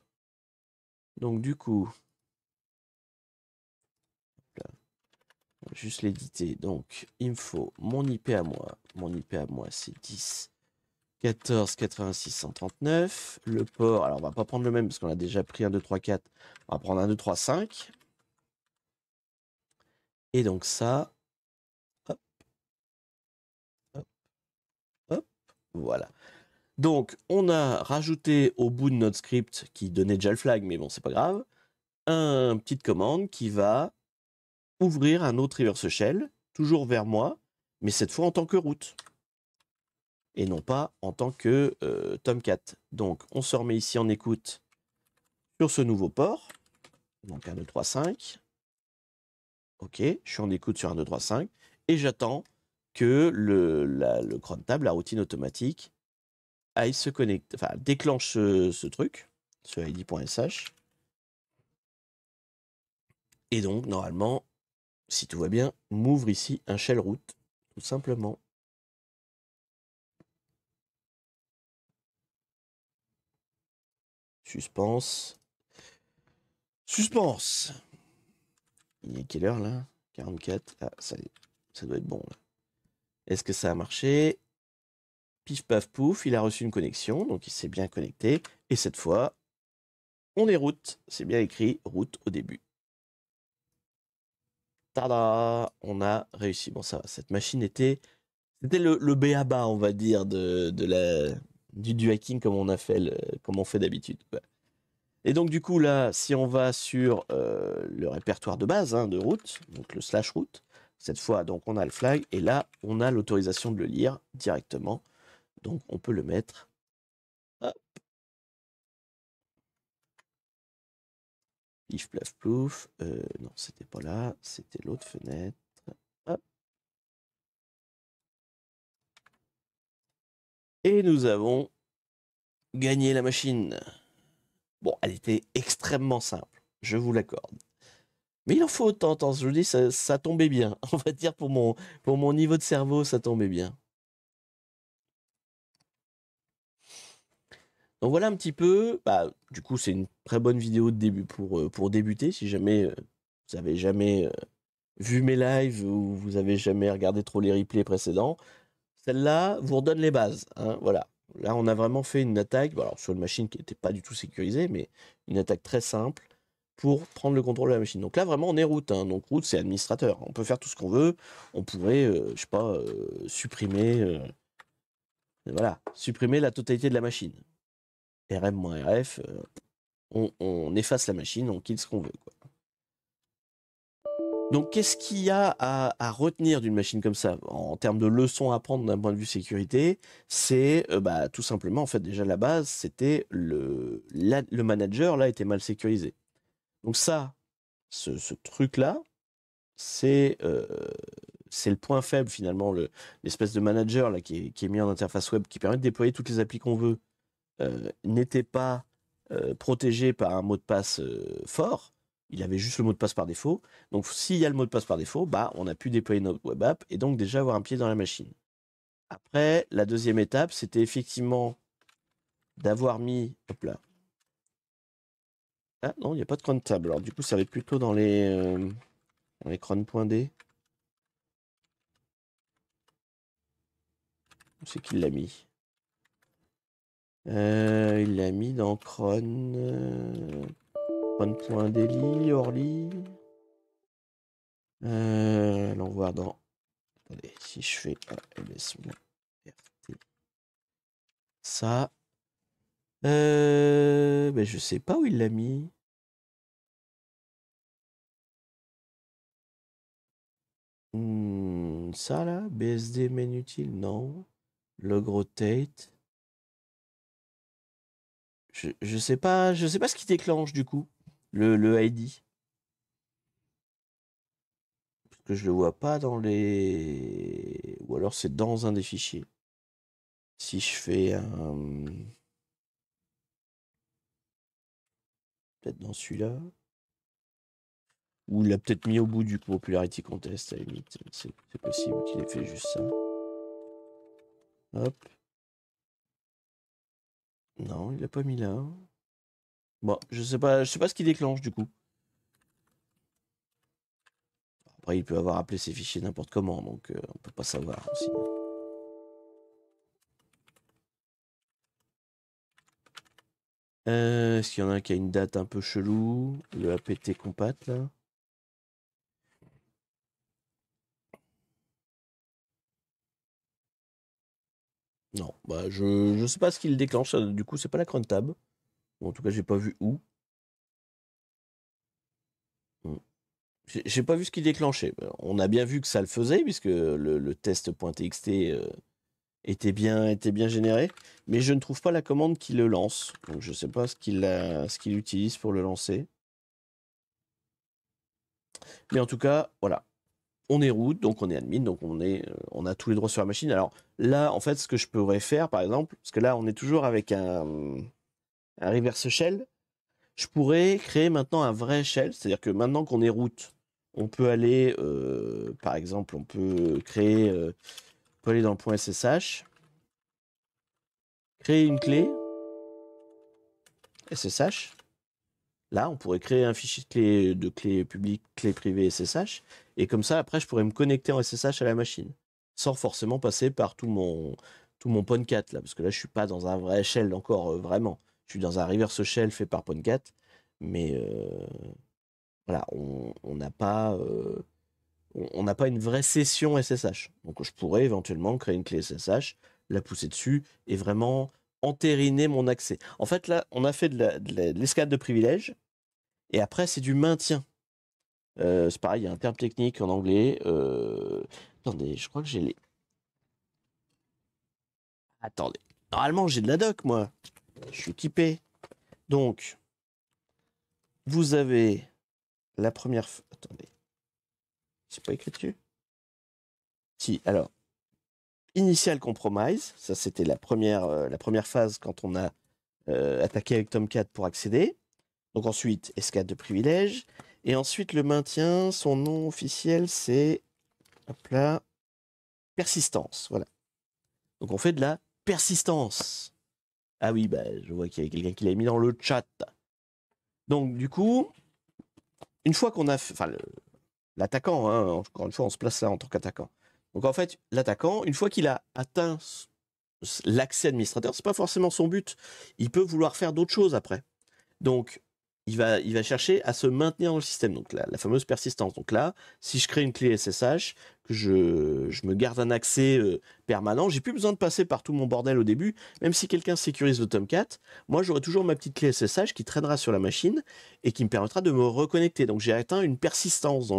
Donc, du coup, là, on va juste l'éditer. Donc, il me faut mon IP à moi. Mon IP à moi, c'est 10 14 86 139. Le port, alors on va pas prendre le même parce qu'on a déjà pris un 2 3 4. On va prendre un 2 3 5. Et donc ça, hop, hop, hop, voilà. Donc, on a rajouté au bout de notre script qui donnait déjà le flag, mais bon, c'est pas grave, une petite commande qui va ouvrir un autre reverse shell, toujours vers moi, mais cette fois en tant que route. Et non pas en tant que Tomcat. Donc, on se remet ici en écoute sur ce nouveau port. Donc, 1, 2, 3, 5. Ok, je suis en écoute sur 1, 2, 3, 5. Et j'attends que le cron tab, la routine automatique, aille se connecter, enfin, déclenche ce truc, ce id.sh. Et donc, normalement, si tout va bien, m'ouvre ici un shell root, tout simplement. Suspense. Suspense. Il est quelle heure là? 44. Ah, ça doit être bon là. Est-ce que ça a marché? Pif paf pouf, il a reçu une connexion, donc il s'est bien connecté. Et cette fois, on est route. C'est bien écrit route au début. Tada! On a réussi. Bon, ça va. Cette machine c'était le b.a.-ba, on va dire, du hacking comme on a fait, comme on fait d'habitude. Et donc, du coup, là, si on va sur le répertoire de base hein, de route, donc le slash route, cette fois, donc on a le flag, et là, on a l'autorisation de le lire directement. Donc, on peut le mettre. Hop. Pif, plaf, plouf. Non, c'était pas là, c'était l'autre fenêtre. Hop. Et nous avons gagné la machine. Bon, elle était extrêmement simple, je vous l'accorde. Mais il en faut autant, je vous dis, ça tombait bien. On va dire pour mon niveau de cerveau, ça tombait bien. Donc voilà un petit peu, bah, du coup c'est une très bonne vidéo de début pour débuter, si jamais vous avez jamais vu mes lives ou vous avez jamais regardé trop les replays précédents. Celle-là vous redonne les bases, hein, voilà. Là on a vraiment fait une attaque, bon, alors sur une machine qui n'était pas du tout sécurisée, mais une attaque très simple pour prendre le contrôle de la machine. Donc là vraiment on est root, hein. Donc root c'est administrateur, on peut faire tout ce qu'on veut, on pourrait, je sais pas, supprimer, voilà, supprimer la totalité de la machine. RM-RF, on efface la machine, on quitte ce qu'on veut, quoi. Donc, qu'est-ce qu'il y a à retenir d'une machine comme ça en termes de leçons à prendre d'un point de vue sécurité? C'est bah, tout simplement, en fait, déjà la base, c'était le manager là était mal sécurisé. Donc ça, ce truc-là, c'est le point faible finalement, l'espèce de manager là qui est mis en interface web qui permet de déployer toutes les applis qu'on veut, n'était pas protégé par un mot de passe fort. Il avait juste le mot de passe par défaut. Donc s'il y a le mot de passe par défaut, bah, on a pu déployer notre web app et donc déjà avoir un pied dans la machine. Après, la deuxième étape, c'était effectivement d'avoir mis... Hop là. Ah non, il n'y a pas de cron tab. Alors du coup, ça va être plutôt dans les cron.d. Où c'est qu'il l'a mis? Il l'a mis dans cron... cron.daily, Orly. Allons voir dans... Attendez, si je fais ls-rt, ça... Ben je sais pas où il l'a mis. Ça là, BSD main utile, non. Log rotate. Je sais pas ce qui déclenche du coup le ID. Parce que je le vois pas dans les... Ou alors c'est dans un des fichiers. Si je fais un... Peut-être dans celui-là. Ou il l'a peut-être mis au bout du Popularity Contest, à la limite. C'est possible qu'il ait fait juste ça. Hop. Non, il l'a pas mis là. Bon, je sais pas ce qui déclenche du coup. Après, il peut avoir appelé ses fichiers n'importe comment, donc on peut pas savoir aussi. Est-ce qu'il y en a un qui a une date un peu chelou? Le apt compat là. Non, bah je sais pas ce qui le déclenche. Du coup, c'est pas la cron tab. Ou en tout cas, j'ai pas vu où. Hmm. J'ai pas vu ce qui déclenchait. On a bien vu que ça le faisait, puisque le test.txt était bien généré, mais je ne trouve pas la commande qui le lance. Donc je sais pas ce qu'il utilise pour le lancer. Mais en tout cas, voilà. On est root, donc on est admin, donc on a tous les droits sur la machine. Alors là, en fait, ce que je pourrais faire, par exemple, parce que là, on est toujours avec un reverse shell, je pourrais créer maintenant un vrai shell, c'est-à-dire que maintenant qu'on est root, on peut aller, par exemple, on peut aller dans le point SSH, créer une clé SSH. Là, on pourrait créer un fichier de clé publique, clé privée SSH, et comme ça, après, je pourrais me connecter en SSH à la machine, sans forcément passer par tout mon PON4, là, parce que là, je suis pas dans un vrai shell encore, vraiment. Je suis dans un reverse shell fait par PON4, mais voilà, on n'a pas, on n'a pas une vraie session SSH. Donc, je pourrais éventuellement créer une clé SSH, la pousser dessus, et vraiment entériner mon accès. En fait, là, on a fait de l'escalade de privilèges, et après, c'est du maintien. C'est pareil, il y a un terme technique en anglais. Attendez, je crois que j'ai les... Attendez. Normalement, j'ai de la doc, moi. Je suis équipé. Donc, vous avez la première... Attendez. C'est pas écrit dessus? Si, alors. Initial compromise. Ça, c'était la première phase quand on a attaqué avec Tomcat pour accéder. Donc ensuite, escalade de privilèges. Et ensuite, le maintien, son nom officiel, c'est... Hop là. Persistance, voilà. Donc on fait de la persistance. Ah oui, bah, je vois qu'il y a quelqu'un qui l'a mis dans le chat. Donc, du coup, une fois qu'on a fait, enfin, l'attaquant, hein, encore une fois, on se place là en tant qu'attaquant. Donc, en fait, l'attaquant, une fois qu'il a atteint l'accès administrateur, c'est pas forcément son but. Il peut vouloir faire d'autres choses après. Donc, il va chercher à se maintenir dans le système, donc la fameuse persistance. Donc là, si je crée une clé SSH, que je me garde un accès permanent, j'ai plus besoin de passer par tout mon bordel au début, même si quelqu'un sécurise le Tomcat, moi j'aurai toujours ma petite clé SSH qui traînera sur la machine et qui me permettra de me reconnecter. Donc j'ai atteint une persistance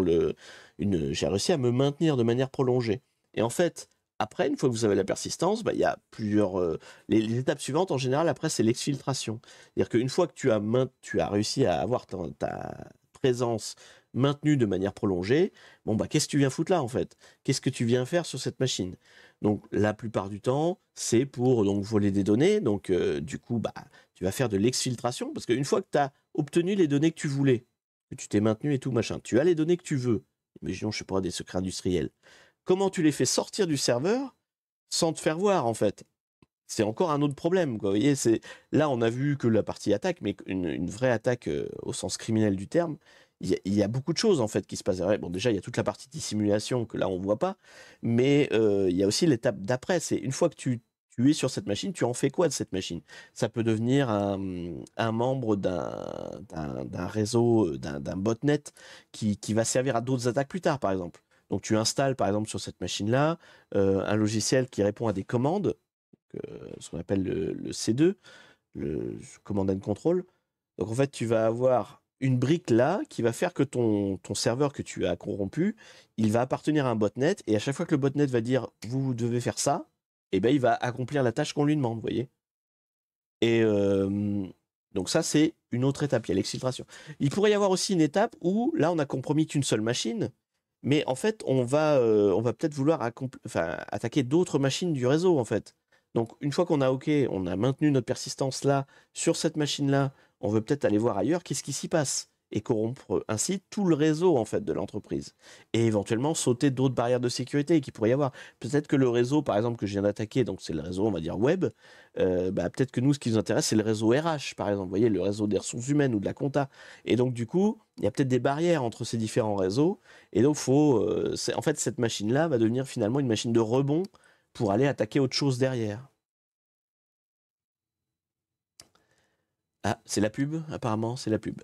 j'ai réussi à me maintenir de manière prolongée. Et en fait, après, une fois que vous avez la persistance, bah, il y a plusieurs... les étapes suivantes, en général, après, c'est l'exfiltration. C'est-à-dire qu'une fois que tu as réussi à avoir ta présence maintenue de manière prolongée, bon, bah, qu'est-ce que tu viens foutre là, en fait? Qu'est-ce que tu viens faire sur cette machine? Donc, la plupart du temps, c'est pour donc, voler des données. Donc, du coup, bah, tu vas faire de l'exfiltration, parce qu'une fois que tu as obtenu les données que tu voulais, que tu t'es maintenu et tout, machin, tu as les données que tu veux. Imaginons, je sais pas, des secrets industriels. Comment tu les fais sortir du serveur sans te faire voir, en fait? C'est encore un autre problème, quoi. Vous voyez, là, on a vu que la partie attaque, mais une vraie attaque au sens criminel du terme, il y a beaucoup de choses, en fait, qui se passent derrière. Bon, déjà, il y a toute la partie dissimulation que là, on voit pas, mais il y a aussi l'étape d'après. C'est une fois que tu es sur cette machine, tu en fais quoi de cette machine? Ça peut devenir un membre d'un réseau, d'un botnet qui va servir à d'autres attaques plus tard, par exemple. Donc, tu installes, par exemple, sur cette machine-là, un logiciel qui répond à des commandes, ce qu'on appelle le C2, le Command and Control. Donc en fait, tu vas avoir une brique là qui va faire que ton serveur que tu as corrompu, il va appartenir à un botnet, et à chaque fois que le botnet va dire vous devez faire ça, et ben il va accomplir la tâche qu'on lui demande, vous voyez. Et donc ça, c'est une autre étape, il y a l'exfiltration. Il pourrait y avoir aussi une étape où là, on a compromis qu'une seule machine, mais en fait, on va peut-être vouloir attaquer d'autres machines du réseau, en fait. Donc, une fois qu'on a OK, on a maintenu notre persistance là, sur cette machine-là, on veut peut-être aller voir ailleurs, qu'est-ce qui s'y passe? Et corrompre ainsi tout le réseau, en fait, de l'entreprise. Et éventuellement sauter d'autres barrières de sécurité qui pourrait y avoir. Peut-être que le réseau, par exemple, que je viens d'attaquer, donc c'est le réseau, on va dire, web, bah, peut-être que nous, ce qui nous intéresse, c'est le réseau RH, par exemple, vous voyez, le réseau des ressources humaines ou de la compta. Et donc, du coup, il y a peut-être des barrières entre ces différents réseaux. Et donc, en fait, cette machine-là va devenir finalement une machine de rebond pour aller attaquer autre chose derrière. Ah, c'est la pub, apparemment, c'est la pub.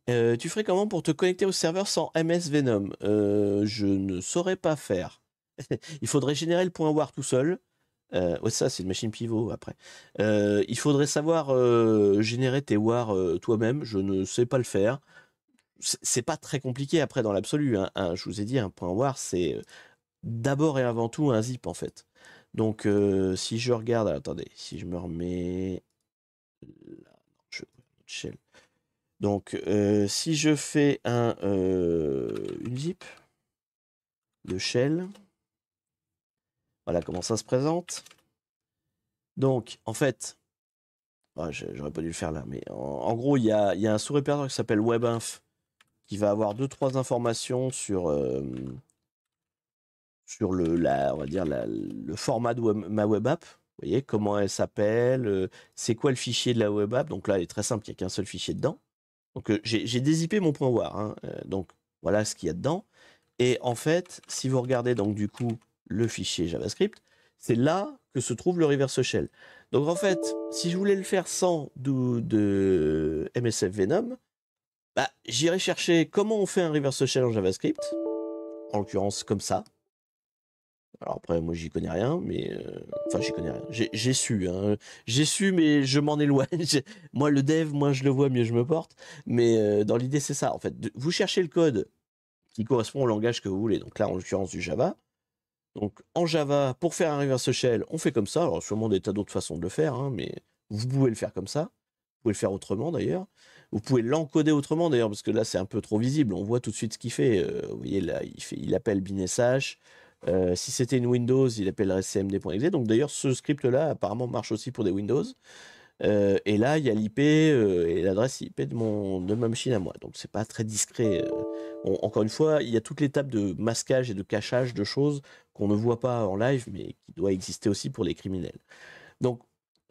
Tu ferais comment pour te connecter au serveur sans MS Venom? Je ne saurais pas faire. Il faudrait générer le point war tout seul. Ouais, ça, c'est une machine pivot après. Il faudrait savoir générer tes wars toi-même. Je ne sais pas le faire. C'est pas très compliqué après dans l'absolu, hein. Je vous ai dit, un point war, c'est d'abord et avant tout un zip en fait. Donc si je regarde, attendez, si je me remets là, non, shell. Donc si je fais une zip de shell, voilà comment ça se présente. Donc en fait, j'aurais pas dû le faire là, mais en gros il y a un sous-répertoire qui s'appelle webinf qui va avoir 2-3 informations sur on va dire le format de ma web app. Vous voyez comment elle s'appelle, c'est quoi le fichier de la web app. Donc là, elle est très simple, il n'y a qu'un seul fichier dedans. Donc j'ai dézippé mon point .war, hein, donc voilà ce qu'il y a dedans. Et en fait, si vous regardez donc du coup le fichier JavaScript, c'est là que se trouve le reverse shell. Donc en fait, si je voulais le faire sans de MSF Venom, bah, j'irais chercher comment on fait un reverse shell en JavaScript, en l'occurrence comme ça. Alors après, moi, j'y connais rien, mais... Enfin, j'y connais rien. J'ai su, hein. J'ai su, mais je m'en éloigne. Moi, le dev, moi, je le vois, mieux je me porte. Mais dans l'idée, c'est ça. En fait, vous cherchez le code qui correspond au langage que vous voulez. Donc là, en l'occurrence, du Java. Donc, en Java, pour faire un reverse shell, on fait comme ça. Alors, sûrement des tas d'autres façons de le faire, hein, mais vous pouvez le faire comme ça. Vous pouvez le faire autrement, d'ailleurs. Vous pouvez l'encoder autrement, d'ailleurs, parce que là, c'est un peu trop visible. On voit tout de suite ce qu'il fait. Vous voyez, là, il appelle binsh. Si c'était une Windows, il appellerait cmd.exe. Donc d'ailleurs, ce script-là, apparemment, marche aussi pour des Windows. Et là, il y a l'IP et l'adresse IP de ma machine à moi. Donc c'est pas très discret. Encore une fois, il y a toute l'étape de masquage et de cachage de choses qu'on ne voit pas en live, mais qui doit exister aussi pour les criminels. Donc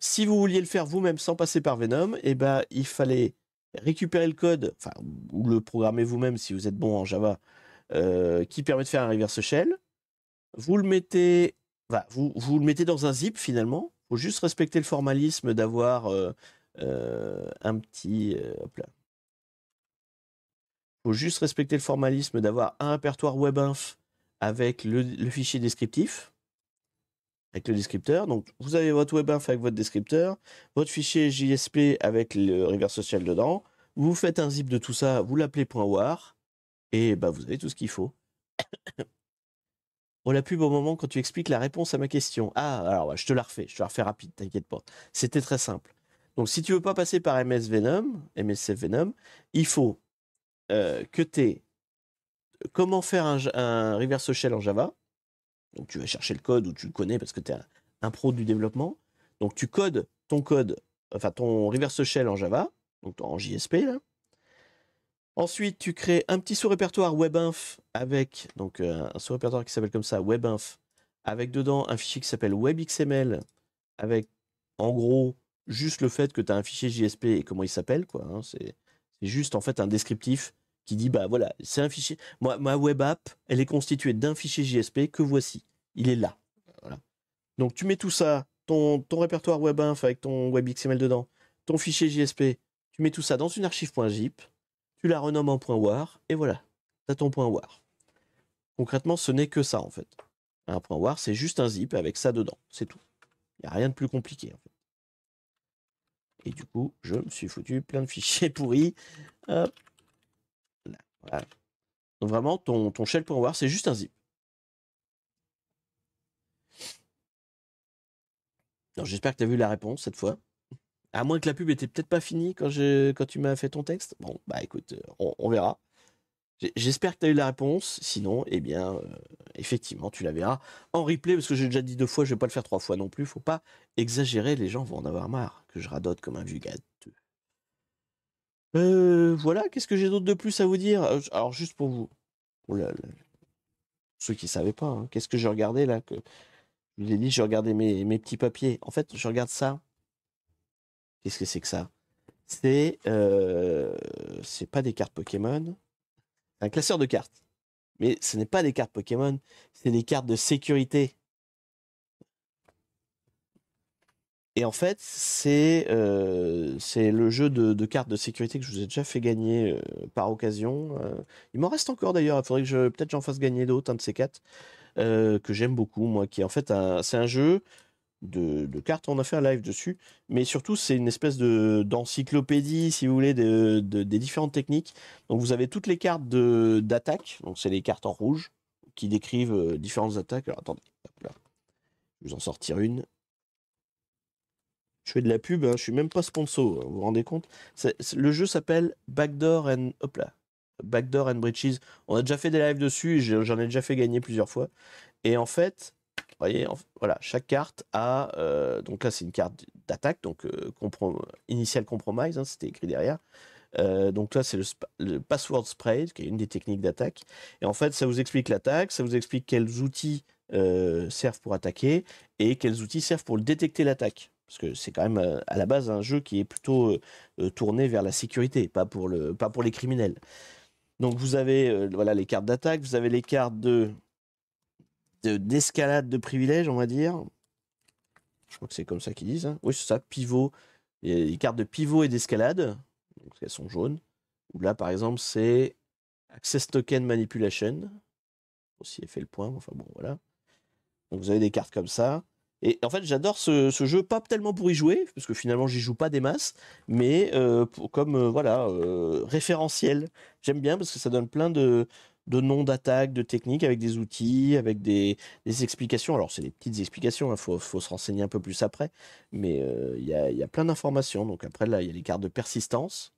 si vous vouliez le faire vous-même sans passer par Venom, eh ben, il fallait récupérer le code, enfin, ou le programmer vous-même si vous êtes bon en Java, qui permet de faire un reverse shell. Vous le mettez, vous le mettez dans un zip finalement. Il faut juste respecter le formalisme d'avoir un petit. Hop là. Faut juste respecter le formalisme d'avoir un répertoire webinf avec le fichier descriptif, avec le descripteur. Donc, vous avez votre webinf avec votre descripteur, votre fichier JSP avec le reverse shell dedans. Vous faites un zip de tout ça, vous l'appelez .war, et bah, vous avez tout ce qu'il faut. Oh, la pub au moment quand tu expliques la réponse à ma question. Ah, alors ouais, je te la refais rapide, t'inquiète pas. C'était très simple. Donc, si tu veux pas passer par MS Venom, MSF Venom, il faut que tu aies comment faire un reverse shell en Java. Donc, tu vas chercher le code ou tu le connais parce que tu es un pro du développement. Donc, tu codes ton code, enfin ton reverse shell en Java, donc en JSP là. Ensuite, tu crées un petit sous-répertoire webinf avec, donc un sous-répertoire qui s'appelle comme ça, webinf, avec dedans un fichier qui s'appelle webxml, avec en gros juste le fait que tu as un fichier JSP et comment il s'appelle, quoi. Hein, c'est juste en fait un descriptif qui dit, bah voilà, c'est un fichier. Ma web app, elle est constituée d'un fichier JSP que voici. Il est là. Voilà. Donc tu mets tout ça, ton répertoire webinf avec ton webxml dedans, ton fichier JSP, tu mets tout ça dans une archive.zip, tu la renommes en .war, et voilà, tu as ton .war. Concrètement, ce n'est que ça en fait. Un .war, c'est juste un zip avec ça dedans, c'est tout. Il n'y a rien de plus compliqué en fait. Et du coup, je me suis foutu plein de fichiers pourris. Hop. Là, voilà. Donc vraiment, ton shell.war, c'est juste un zip. Alors j'espère que tu as vu la réponse cette fois. À moins que la pub était peut-être pas finie quand tu m'as fait ton texte. Bon, bah écoute, on verra. J'espère que tu as eu la réponse. Sinon, eh bien, effectivement, tu la verras en replay, parce que j'ai déjà dit 2 fois, je vais pas le faire 3 fois non plus. Faut pas exagérer, les gens vont en avoir marre que je radote comme un vieux gâteux. Voilà, qu'est-ce que j'ai d'autre de plus à vous dire? Alors, juste pour vous, oh là là, ceux qui savaient pas, hein, qu'est-ce que j'ai regardé là que... Je vous ai dit, j'ai regardé mes petits papiers. En fait, je regarde ça. Qu'est-ce que c'est que ça? C'est pas des cartes Pokémon, c'est un classeur de cartes. Mais ce n'est pas des cartes Pokémon, c'est des cartes de sécurité. Et en fait, c'est le jeu de cartes de sécurité que je vous ai déjà fait gagner par occasion. Il m'en reste encore d'ailleurs, il faudrait que peut-être j'en fasse gagner d'autres, un de ces quatre, que j'aime beaucoup, moi, qui est en fait c'est un jeu de cartes, on a fait un live dessus, mais surtout c'est une espèce d'encyclopédie, si vous voulez, des différentes techniques. Donc vous avez toutes les cartes d'attaque, donc c'est les cartes en rouge, qui décrivent différentes attaques. Alors attendez, hop là, je vais vous en sortir une. Je fais de la pub, hein, je suis même pas sponsor, hein, vous vous rendez compte? Le jeu s'appelle Backdoor and... Hop là. Backdoor and Breaches. On a déjà fait des lives dessus, j'en ai déjà fait gagner plusieurs fois. Et en fait, vous voyez, voilà, chaque carte a... donc là, c'est une carte d'attaque, donc Initial Compromise, hein, c'était écrit derrière. Donc là, c'est le Password Spray, qui est une des techniques d'attaque. Et en fait, ça vous explique l'attaque, ça vous explique quels outils servent pour attaquer et quels outils servent pour détecter l'attaque. Parce que c'est quand même à la base un jeu qui est plutôt tourné vers la sécurité, pas pour les criminels. Donc vous avez voilà, les cartes d'attaque, vous avez les cartes d'escalade de privilèges, on va dire. Je crois que c'est comme ça qu'ils disent. Hein. Oui, c'est ça, pivot. Il y a les cartes de pivot et d'escalade, donc elles sont jaunes. Ou là, par exemple, c'est Access Token Manipulation. Aussi, elle fait le point, enfin bon, voilà. Donc vous avez des cartes comme ça. Et en fait, j'adore ce jeu, pas tellement pour y jouer, parce que finalement, j'y joue pas des masses, mais comme voilà, référentiel. J'aime bien parce que ça donne plein de noms d'attaques, de techniques, avec des outils, avec des explications. Alors, c'est des petites explications, il faut se renseigner un peu plus après, mais il y a plein d'informations. Donc après, là, il y a les cartes de persistance.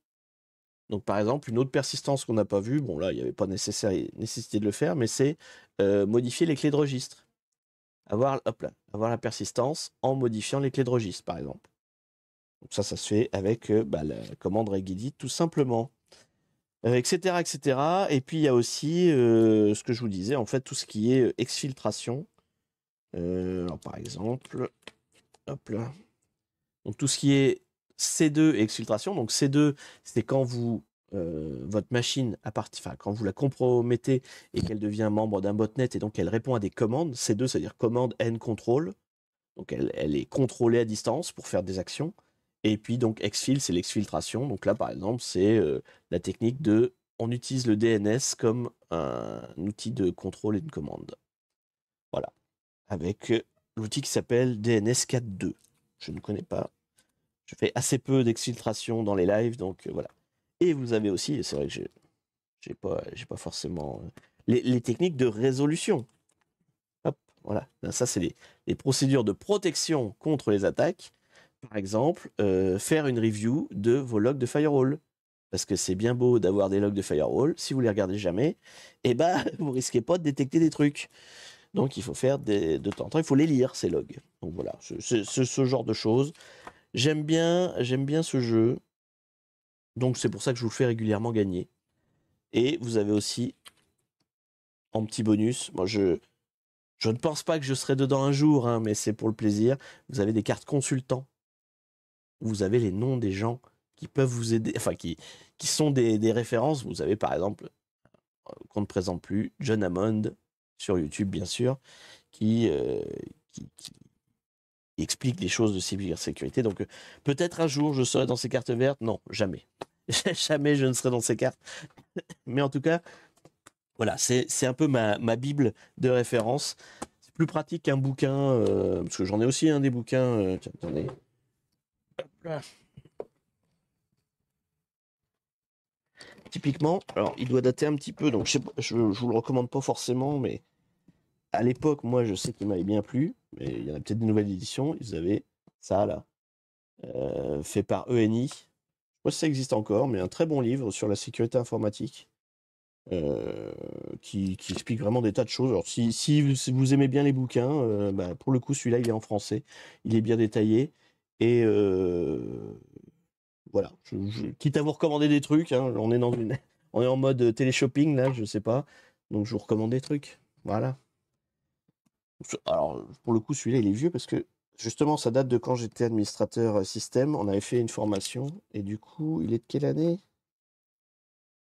Donc par exemple, une autre persistance qu'on n'a pas vue, bon là, il n'y avait pas nécessité de le faire, mais c'est modifier les clés de registre. Hop là, avoir la persistance en modifiant les clés de registre, par exemple. Donc ça se fait avec la commande regedit, tout simplement. Etc., etc. Et puis il y a aussi ce que je vous disais, en fait, tout ce qui est exfiltration. Alors par exemple, hop là, Donc tout ce qui est C2 et exfiltration. Donc C2, c'est quand votre machine, quand vous la compromettez et qu'elle devient membre d'un botnet et donc elle répond à des commandes. C2, c'est-à-dire command and control. Donc elle est contrôlée à distance pour faire des actions. Et puis donc exfil, c'est l'exfiltration. Donc là, par exemple, c'est la technique on utilise le DNS comme un outil de contrôle et de commande. Voilà. Avec l'outil qui s'appelle DNS 4.2. Je ne connais pas. Je fais assez peu d'exfiltration dans les lives, donc voilà. Et vous avez aussi, c'est vrai que j'ai pas forcément les techniques de résolution. Hop, voilà. Ça, c'est les procédures de protection contre les attaques. Par exemple, faire une review de vos logs de firewall. Parce que c'est bien beau d'avoir des logs de firewall, si vous les regardez jamais, eh ben, vous risquez pas de détecter des trucs. Donc il faut faire de temps en temps, il faut les lire, ces logs. Donc voilà, c'est ce genre de choses. J'aime bien ce jeu. Donc c'est pour ça que je vous le fais régulièrement gagner. Et vous avez aussi, en petit bonus, moi je ne pense pas que je serai dedans un jour, hein, mais c'est pour le plaisir. Vous avez des cartes consultants. Vous avez les noms des gens qui peuvent vous aider, enfin qui sont des références. Vous avez par exemple, qu'on ne présente plus, John Hammond, sur YouTube bien sûr, qui explique les choses de cybersécurité. Donc peut-être un jour je serai dans ces cartes vertes. Non, jamais. Jamais je ne serai dans ces cartes. Mais en tout cas, voilà, c'est un peu ma bible de référence. C'est plus pratique qu'un bouquin, parce que j'en ai aussi un des bouquins. Tiens, attendez. Hop là. Typiquement, alors il doit dater un petit peu, donc je vous le recommande pas forcément, mais à l'époque, moi je sais qu'il m'avait bien plu, mais il y en a peut-être des nouvelles éditions. Ils avaient ça là, fait par ENI. Je sais pas si ça existe encore, mais un très bon livre sur la sécurité informatique. Qui explique vraiment des tas de choses. Alors, si vous aimez bien les bouquins, bah, pour le coup, celui-là, il est en français. Il est bien détaillé. Et voilà. Quitte à vous recommander des trucs, hein, on est en mode télé-shopping, là, je sais pas. Donc, je vous recommande des trucs. Voilà. Alors, pour le coup, celui-là, il est vieux parce que justement, ça date de quand j'étais administrateur système. On avait fait une formation. Et du coup, il est de quelle année?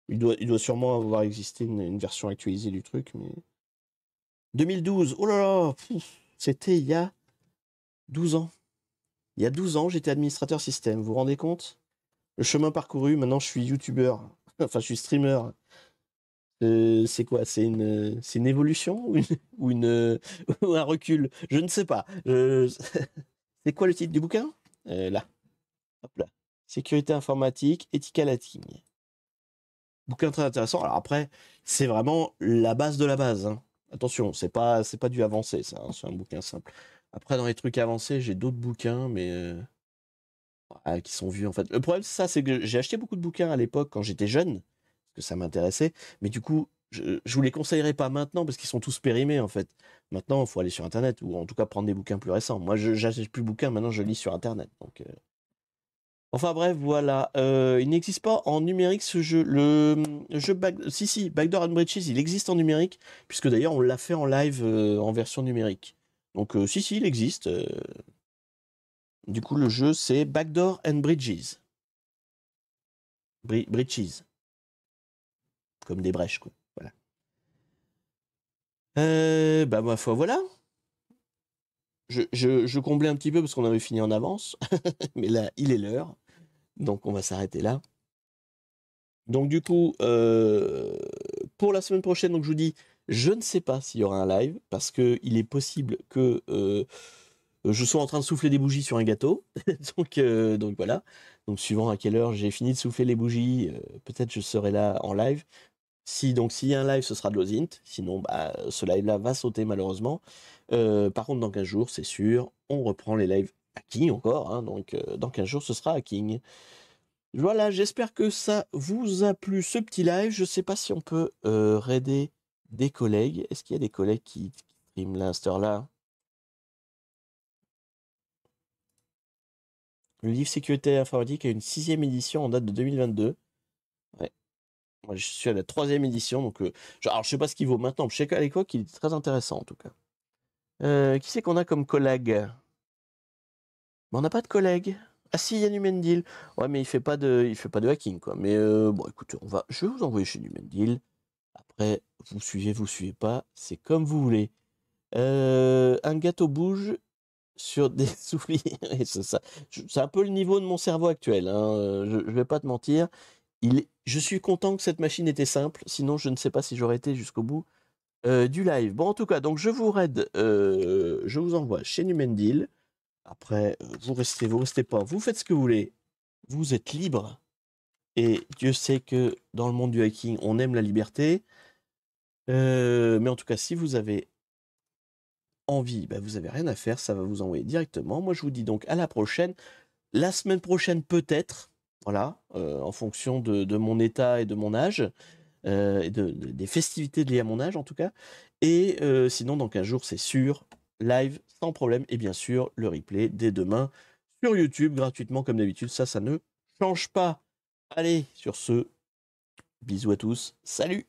Il doit sûrement avoir existé une version actualisée du truc, mais 2012, oh là là, c'était il y a 12 ans. Il y a 12 ans, j'étais administrateur système, vous vous rendez compte? Le chemin parcouru, maintenant je suis youtubeur, enfin je suis streamer. C'est quoi? C'est une évolution ou ou un recul? Je ne sais pas. C'est quoi le titre du bouquin? Là, hop là. Sécurité informatique, ethical hacking. Bouquin très intéressant. Alors après, c'est vraiment la base de la base, hein. Attention, c'est pas du avancé, ça, hein, c'est un bouquin simple. Après, dans les trucs avancés, j'ai d'autres bouquins, mais qui sont vieux en fait. Le problème, c'est ça, c'est que j'ai acheté beaucoup de bouquins à l'époque quand j'étais jeune, parce que ça m'intéressait, mais du coup, je vous les conseillerais pas maintenant parce qu'ils sont tous périmés en fait. Maintenant, il faut aller sur Internet ou en tout cas prendre des bouquins plus récents. Moi, je n'achète plus de bouquins, maintenant je lis sur Internet. Donc, enfin bref, voilà. Il n'existe pas en numérique ce jeu. Le jeu si, Backdoor and Breaches, il existe en numérique, puisque d'ailleurs on l'a fait en live en version numérique. Donc si, il existe. Du coup, le jeu c'est Backdoor and Bridges. Breaches, comme des brèches, quoi. Voilà. Bah ma foi, voilà. Je comblais un petit peu parce qu'on avait fini en avance, mais là, il est l'heure, donc on va s'arrêter là. Donc du coup, pour la semaine prochaine, donc je vous dis, je ne sais pas s'il y aura un live, parce que il est possible que je sois en train de souffler des bougies sur un gâteau. Donc voilà. Donc suivant à quelle heure j'ai fini de souffler les bougies, peut-être je serai là en live. S'il y a un live, ce sera de l'OSINT. Sinon, bah, ce live-là va sauter malheureusement. Par contre, dans 15 jours, c'est sûr, on reprend les lives hacking encore, hein. Donc dans 15 jours, ce sera hacking. Voilà, j'espère que ça vous a plu ce petit live. Je sais pas si on peut raider des collègues. Est-ce qu'il y a des collègues qui streament là à cette heure-là? Le livre Sécurité informatique a une 6e édition en date de 2022. Ouais. Moi, je suis à la 3e édition, donc alors je sais pas ce qu'il vaut maintenant. Je sais qu'à l'époque, il était très intéressant en tout cas. Qui c'est qu'on a comme collègue? On n'a pas de collègue. Ah si, il y a Numendil. Ouais, mais il fait pas de hacking, quoi. Mais bon, écoutez, je vais vous envoyer chez Numendil. Après, vous suivez pas, c'est comme vous voulez. Un gâteau bouge sur des souliers. Et c'est ça. C'est un peu le niveau de mon cerveau actuel, hein. Je vais pas te mentir. Je suis content que cette machine était simple, sinon je ne sais pas si j'aurais été jusqu'au bout du live. Bon, en tout cas, donc je vous raid, je vous envoie chez Numendil. Après, vous restez pas, vous faites ce que vous voulez. Vous êtes libre. Et Dieu sait que dans le monde du hacking, on aime la liberté. Mais en tout cas, si vous avez envie, bah, vous n'avez rien à faire, ça va vous envoyer directement. Moi, je vous dis donc à la prochaine. La semaine prochaine, peut-être, voilà, en fonction de mon état et de mon âge, et des festivités liées à mon âge en tout cas. Et sinon, dans 15 jours, c'est sûr, live, sans problème. Et bien sûr, le replay dès demain sur YouTube, gratuitement comme d'habitude. Ça ne change pas. Allez, sur ce, bisous à tous, salut!